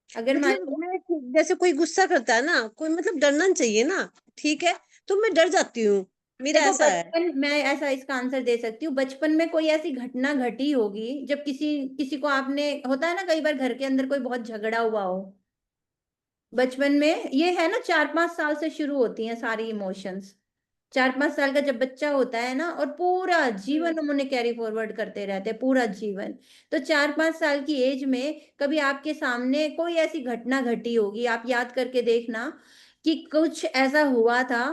अगर मान मतलब लो मैं, जैसे कोई गुस्सा करता है ना, कोई मतलब डरना चाहिए ना, ठीक है, तो मैं डर जाती हूँ, मेरा देखो ऐसा है। बचपन, मैं ऐसा इसका आंसर दे सकती हूँ, बचपन में कोई ऐसी घटना घटी होगी जब किसी किसी को आपने, होता है ना कई बार घर के अंदर कोई बहुत झगड़ा हुआ हो बचपन में, ये है ना 4-5 साल से शुरू होती हैं सारी इमोशंस। 4-5 साल का जब बच्चा होता है ना, और पूरा जीवन हम उन्हें कैरी फॉरवर्ड करते रहते हैं, पूरा जीवन। तो 4-5 साल की एज में कभी आपके सामने कोई ऐसी घटना घटी होगी, आप याद करके देखना कि कुछ ऐसा हुआ था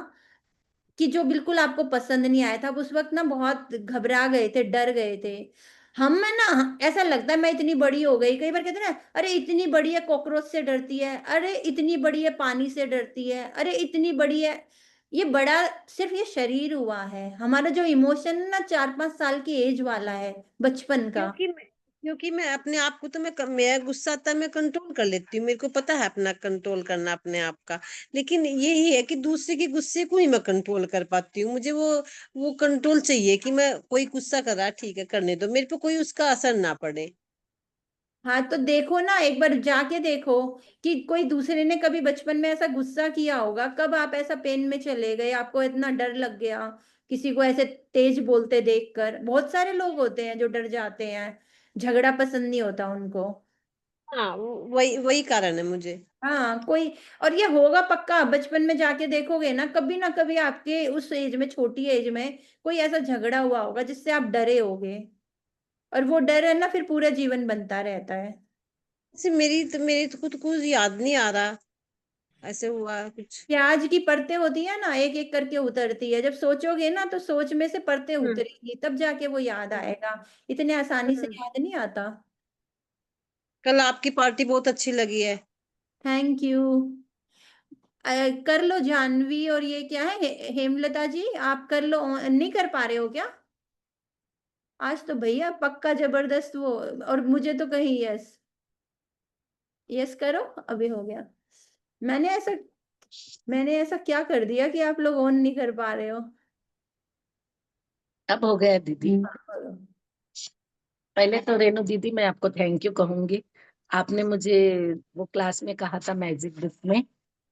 कि जो बिल्कुल आपको पसंद नहीं आया था। आप उस वक्त ना बहुत घबरा गए थे, डर गए थे। हम में ना ऐसा लगता है मैं इतनी बड़ी हो गई, कई बार कहते हैं ना, अरे इतनी बड़ी है कॉकरोच से डरती है, अरे इतनी बड़ी है पानी से डरती है, अरे इतनी बड़ी है। ये बड़ा सिर्फ ये शरीर हुआ है, हमारा जो इमोशन है ना 4-5 साल की एज वाला है, बचपन का। क्योंकि मैं अपने आप को तो मैं गुस्सा आता है, मैं कंट्रोल कर लेती हूँ, मेरे को पता है अपना कंट्रोल करना अपने आप का। लेकिन यही है कि दूसरे के गुस्से को ही मैं कंट्रोल कर पाती हूँ, मुझे वो कंट्रोल चाहिए कि मैं, कोई गुस्सा कर रहा है ठीक है करने दो, मेरे पे कोई उसका असर ना पड़े। हाँ तो देखो ना, एक बार जाके देखो कि कोई दूसरे ने कभी बचपन में ऐसा गुस्सा किया होगा, कब आप ऐसा पेन में चले गए, आपको इतना डर लग गया किसी को ऐसे तेज बोलते देखकर। बहुत सारे लोग होते हैं जो डर जाते हैं, झगड़ा पसंद नहीं होता उनको। हाँ, वही वही कारण है मुझे। हाँ कोई, और ये होगा पक्का, बचपन में जाके देखोगे ना कभी आपके उस एज में, छोटी एज में कोई ऐसा झगड़ा हुआ होगा जिससे आप डरे होगे, और वो डर है ना फिर पूरा जीवन बनता रहता है। जैसे मेरी तो खुद को याद नहीं आ रहा, ऐसे हुआ कुछ। प्याज की परतें होती है ना, एक एक करके उतरती है, जब सोचोगे ना तो सोच में से परतें हम्म। उतरेगी, तब जाके वो याद आएगा। इतने आसानी से हम्म। याद नहीं आता। कल आपकी पार्टी बहुत अच्छी लगी है। Thank you. कर लो जानवी, और ये क्या है हेमलता जी, आप कर लो, नहीं कर पा रहे हो क्या? आज तो भैया पक्का जबरदस्त वो, और मुझे तो कहीं यस, यस करो, अभी हो गया। मैंने ऐसा मैंने ऐसा क्या कर दिया कि आप लोग ऑन नहीं कर पा रहे हो? अब हो गया दीदी। हाँ, करो। पहले तो रेणु दीदी मैं आपको थैंक यू कहूंगी। आपने मुझे वो क्लास में कहा था मैजिक बुक में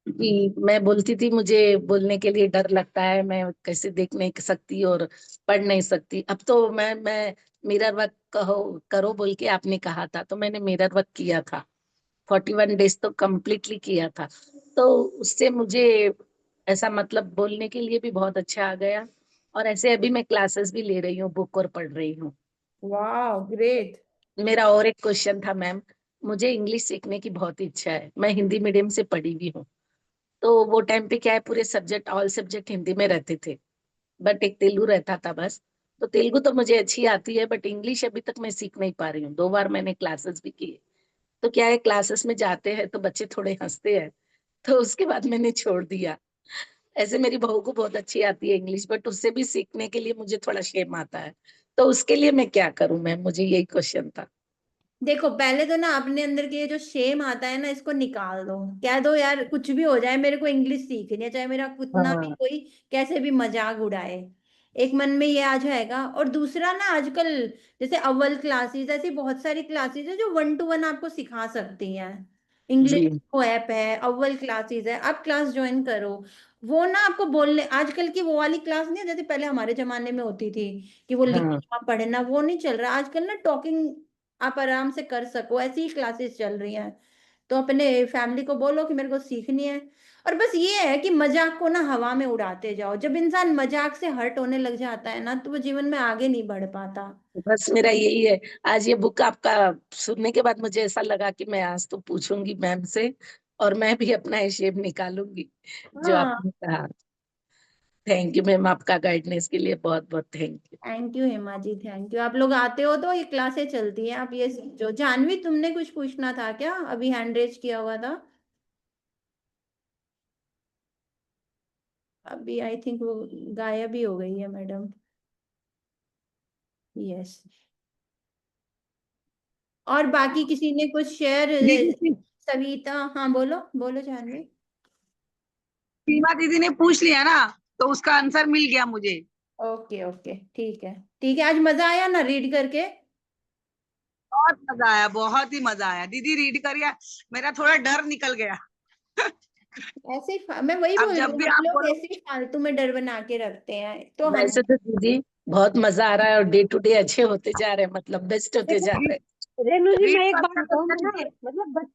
कि मैं बोलती थी मुझे बोलने के लिए डर लगता है, मैं कैसे देख नहीं सकती और पढ़ नहीं सकती। अब तो मैं मिरर वर्क कहो करो बोल के आपने कहा था, तो मैंने मिरर वर्क किया था। 41 डेज तो कम्प्लीटली किया था। तो उससे मुझे ऐसा मतलब बोलने के लिए भी बहुत अच्छा आ गया। और ऐसे अभी मैं क्लासेस भी ले रही हूँ, बुक और पढ़ रही हूँ। वाह ग्रेट। मेरा और एक क्वेश्चन था मैम, मुझे इंग्लिश सीखने की बहुत इच्छा है। मैं हिंदी मीडियम से पढ़ी भी हूँ। तो वो टाइम पे क्या है, पूरे सब्जेक्ट ऑल सब्जेक्ट हिंदी में रहते थे, बट एक तेलुगु रहता था बस। तो तेलुगु तो मुझे अच्छी आती है, बट इंग्लिश अभी तक मैं सीख नहीं पा रही हूँ। 2 बार मैंने क्लासेस भी की। तो क्या है, क्लासेस में जाते हैं तो बच्चे थोड़े हंसते हैं, तो उसके बाद मैंने छोड़ दिया। ऐसे मेरी बहू को बहुत अच्छी आती है इंग्लिश, बट उससे भी सीखने के लिए मुझे थोड़ा शेम आता है। तो उसके लिए मैं क्या करूं मैम, मुझे यही क्वेश्चन था। देखो पहले तो ना अपने अंदर के ये जो शेम आता है ना, इसको निकाल दो, कह दो यार कुछ भी हो जाए मेरे को इंग्लिश सीखनी है, चाहे मेरा कितना भी हाँ कोई कैसे भी मजाक उड़ाए। एक मन में ये आ जाएगा। और दूसरा ना, आजकल जैसे अव्वल क्लासेस, ऐसी बहुत सारी क्लासेस है जो 1-to-1 आपको सिखा सकती हैं। इंग्लिश जी। को ऐप है, अव्वल क्लासेस है, आप क्लास ज्वाइन करो। वो ना आपको बोलने, आजकल की वो वाली क्लास नहीं है जैसे पहले हमारे जमाने में होती थी कि वो हाँ लिखना पढ़ना, वो नहीं चल रहा आजकल ना। टॉकिंग आप आराम से कर सको, ऐसी ही क्लासेस चल रही हैं। तो अपने फैमिली को बोलो कि मेरे को सीखनी है। और बस ये है कि मजाक को ना हवा में उड़ाते जाओ, जब इंसान मजाक से हर्ट होने लग जाता है ना, तो वो जीवन में आगे नहीं बढ़ पाता। बस मेरा यही है। आज ये बुक आपका सुनने के बाद मुझे ऐसा लगा कि मैं आज तो पूछूंगी मैम से, और मैं भी अपना शेप निकालूंगी जो हाँ। आपने कहा। थैंक यू मैम, आपका गाइडनेस के लिए बहुत बहुत thank you. Thank you Hema ji, thank you. आप लोग आते हो तो ये क्लासें चलती हैं, आप ये जो जानवी, तुमने कुछ पूछना था क्या? अभी हैंड रेज किया हुआ था। अभी आई थिंक वो गायब ही हो गई है मैडम। यस। और बाकी किसी ने कुछ शेयर? दीदी सविता, हाँ बोलो बोलो जानवी। सीमा दीदी ने पूछ लिया ना, तो उसका आंसर मिल गया मुझे। ओके ओके, ठीक है ठीक है। आज मजा आया ना रीड करके? बहुत मजा आया, बहुत ही मजा आया दीदी, रीड करिए, मेरा थोड़ा डर निकल गया। ऐसे ही मैं वही अब बोल रही जब हूँ, भी हम आप लोग बोलो। ऐसे ही फालतू में डर बना के रखते हैं, तो हम वैसे तो दीदी बहुत मजा आ रहा है और डे टू डे अच्छे होते जा रहे हैं, मतलब बेस्ट होते देखो जा रहे हैं। रेणु जी, रीड मैं एक बात करते बताऊं, करते मैंने ना। मतलब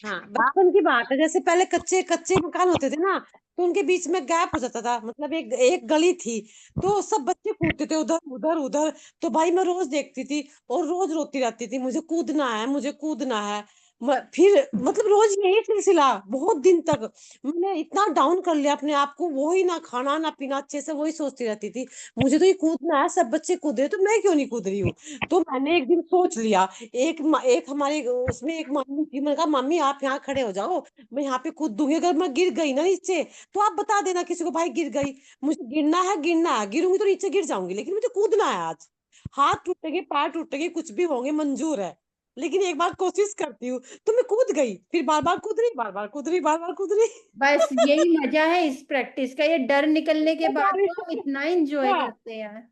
हाँ, बचपन की बात है। जैसे पहले कच्चे कच्चे मकान होते थे ना, तो उनके बीच में गैप हो जाता था, मतलब एक एक गली थी, तो सब बच्चे कूदते थे उधर उधर उधर। तो भाई मैं रोज देखती थी और रोज रोती रहती थी, मुझे कूदना है, मुझे कूदना है। फिर मतलब रोज यही सिलसिला बहुत दिन तक। मैंने इतना डाउन कर लिया अपने आप को, वही ना खाना ना पीना अच्छे से, वही सोचती रहती थी मुझे तो ये कूदना है, सब बच्चे कूद रहे तो मैं क्यों नहीं कूद रही हूँ। तो मैंने एक दिन सोच लिया, एक हमारे उसमें एक मामी थी, मैंने कहा मामी आप यहाँ खड़े हो जाओ, मैं यहाँ पे कूद दूंगी, अगर मैं गिर गई ना नीचे तो आप बता देना किसी को, भाई गिर गई। मुझे गिरना है, गिरना है, गिरूंगी तो नीचे गिर जाऊंगी, लेकिन मुझे कूदना है आज। हाथ टूटेंगे, पैर टूटेंगे, कुछ भी होंगे, मंजूर है, लेकिन एक बार कोशिश करती हूँ। तो मैं कूद गई, फिर बार बार कूद रही, बार बार कूद रही, बार बार कूद रही। बस यही मजा है इस प्रैक्टिस का, ये डर निकलने के बाद बारिश तो हम इतना एंजॉय हाँ, करते हैं।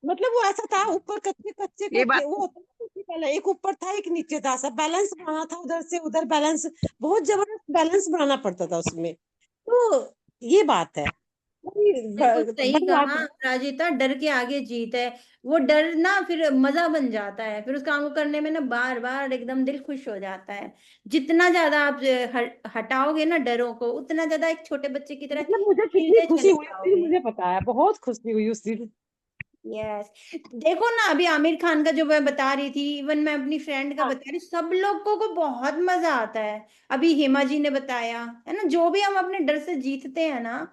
मतलब वो ऐसा था, ऊपर कच्चे कच्चे ये बात कच्चे वो होता है ना, सबसे पहले एक ऊपर था एक नीचे था, सब बैलेंस बनाना था, उधर से उधर बैलेंस, बहुत जबरदस्त बैलेंस बनाना पड़ता था उसमें। तो ये बात है। बिल्कुल सही बड़ी कहा बात राजिता, डर के आगे जीत है। वो डर ना फिर मजा बन जाता है, फिर उस काम को करने में ना बार बार एकदम दिल खुश हो जाता है। जितना ज्यादा आप हटाओगे ना डरों को, उतना ज्यादा एक छोटे बच्चे की तरह मतलब मुझे कितनी खेलते खुशी चले हुई उस दिन, जाओगे। मुझे पता है, बहुत खुशी हुई उस दिन। यस, देखो ना अभी आमिर खान का जो मैं बता रही थी, इवन मैं अपनी फ्रेंड का हाँ, बता रही, सब लोगों को बहुत मजा आता है। अभी हेमा जी ने बताया है ना, जो भी हम अपने डर से जीतते हैं ना,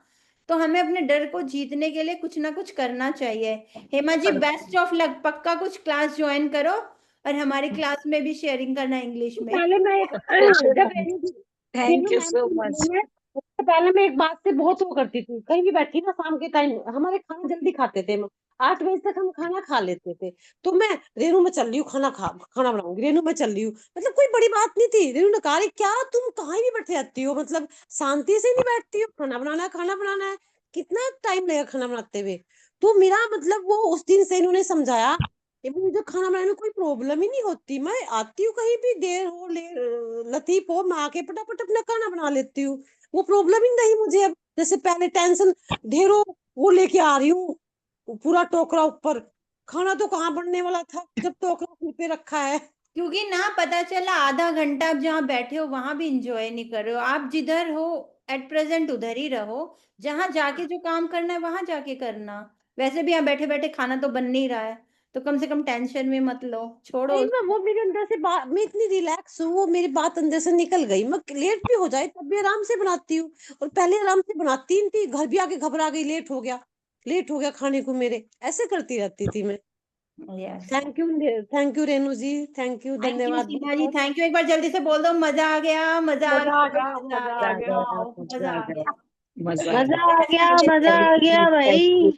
तो हमें अपने डर को जीतने के लिए कुछ ना कुछ करना चाहिए। Hema ji best of luck, पक्का कुछ क्लास ज्वाइन करो, और हमारी क्लास में भी शेयरिंग करना इंग्लिश तो में। पहले मैं एक जब thank Renu you ma'am so से मच। मिली मैं, उससे पहले मैं एक बात से बहुत वो करती थी, कहीं भी बैठी ना शाम के टाइम, हमारे खाना जल्दी खाते थे, 8 बजे तक हम खाना खा लेते थे। तो मैं रेनू में चल रही हूँ, खाना बनाऊंगी, रेनू में चल रही हूँ, मतलब कोई बड़ी बात नहीं थी। रेनू ने कहा "अरे क्या तुम कहाँ भी बैठे रहती हो, मतलब शांति से नहीं बैठती हो, खाना बनाना है, कितना टाइम लगेगा खाना बनाते हुए"। तो मेरा मतलब वो उस दिन से इन्होंने समझाया कि मुझे खाना बनाने में कोई प्रॉब्लम ही नहीं होती, मैं आती हूँ कहीं भी देर हो लतीफ हो, मैं आके फटाफट अपना खाना बना लेती हूँ, वो प्रॉब्लम ही नहीं मुझे अब। जैसे पहले टेंशन ढेरों वो लेके आ रही हूँ, पूरा टोकरा ऊपर, खाना तो कहाँ बनने वाला था जब टोकरा सिर पे रखा है। क्योंकि ना पता चला आधा घंटा आप जहाँ बैठे हो वहां भी इंजॉय नहीं कर रहे हो, आप जिधर हो एट प्रेजेंट उधर ही रहो, जहां जाके जो काम करना है वहां जाके करना। वैसे भी यहाँ बैठे बैठे खाना तो बन नहीं रहा है, तो कम से कम टेंशन में मत लो, छोड़ो नहीं, मैं उसको। वो मेरे अंदर से बात, मैं इतनी रिलैक्स हूँ, वो मेरी बात अंदर से निकल गई, मैं लेट भी हो जाए तब भी आराम से बनाती हूँ। और पहले आराम से बनाती नहीं थी, घर भी आके घबरा गई, लेट हो गया खाने को मेरे, ऐसे करती रहती थी मैं। Yes, thank you Renu ji, thank you, thank you धन्यवाद सीमा जी, बहुत। Thank you. एक बार जल्दी से बोल दो, मजा आ गया, मजा आ मजा आ गया, गया, मजा आ मजा आ गया, गया। वाओ, मजा मजा आ आ गया, गया। मजा आ मजा गया। आ गया, मजा आ थैंक गया यू, भाई। थैंक यू,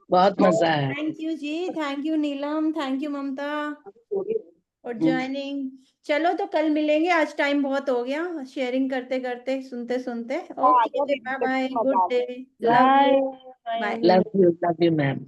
बहुत मजा आया। थैंक यू जी, thank you Neelam, thank you Mamta और ज्वाइनिंग। चलो तो कल मिलेंगे, आज टाइम बहुत हो गया शेयरिंग करते करते, सुनते सुनते। हाँ, ओके, वो भी बाय सच्ची बाय, मजा गुड आ डे, गया। Love bye you, bye. Bye. Love you ma'am.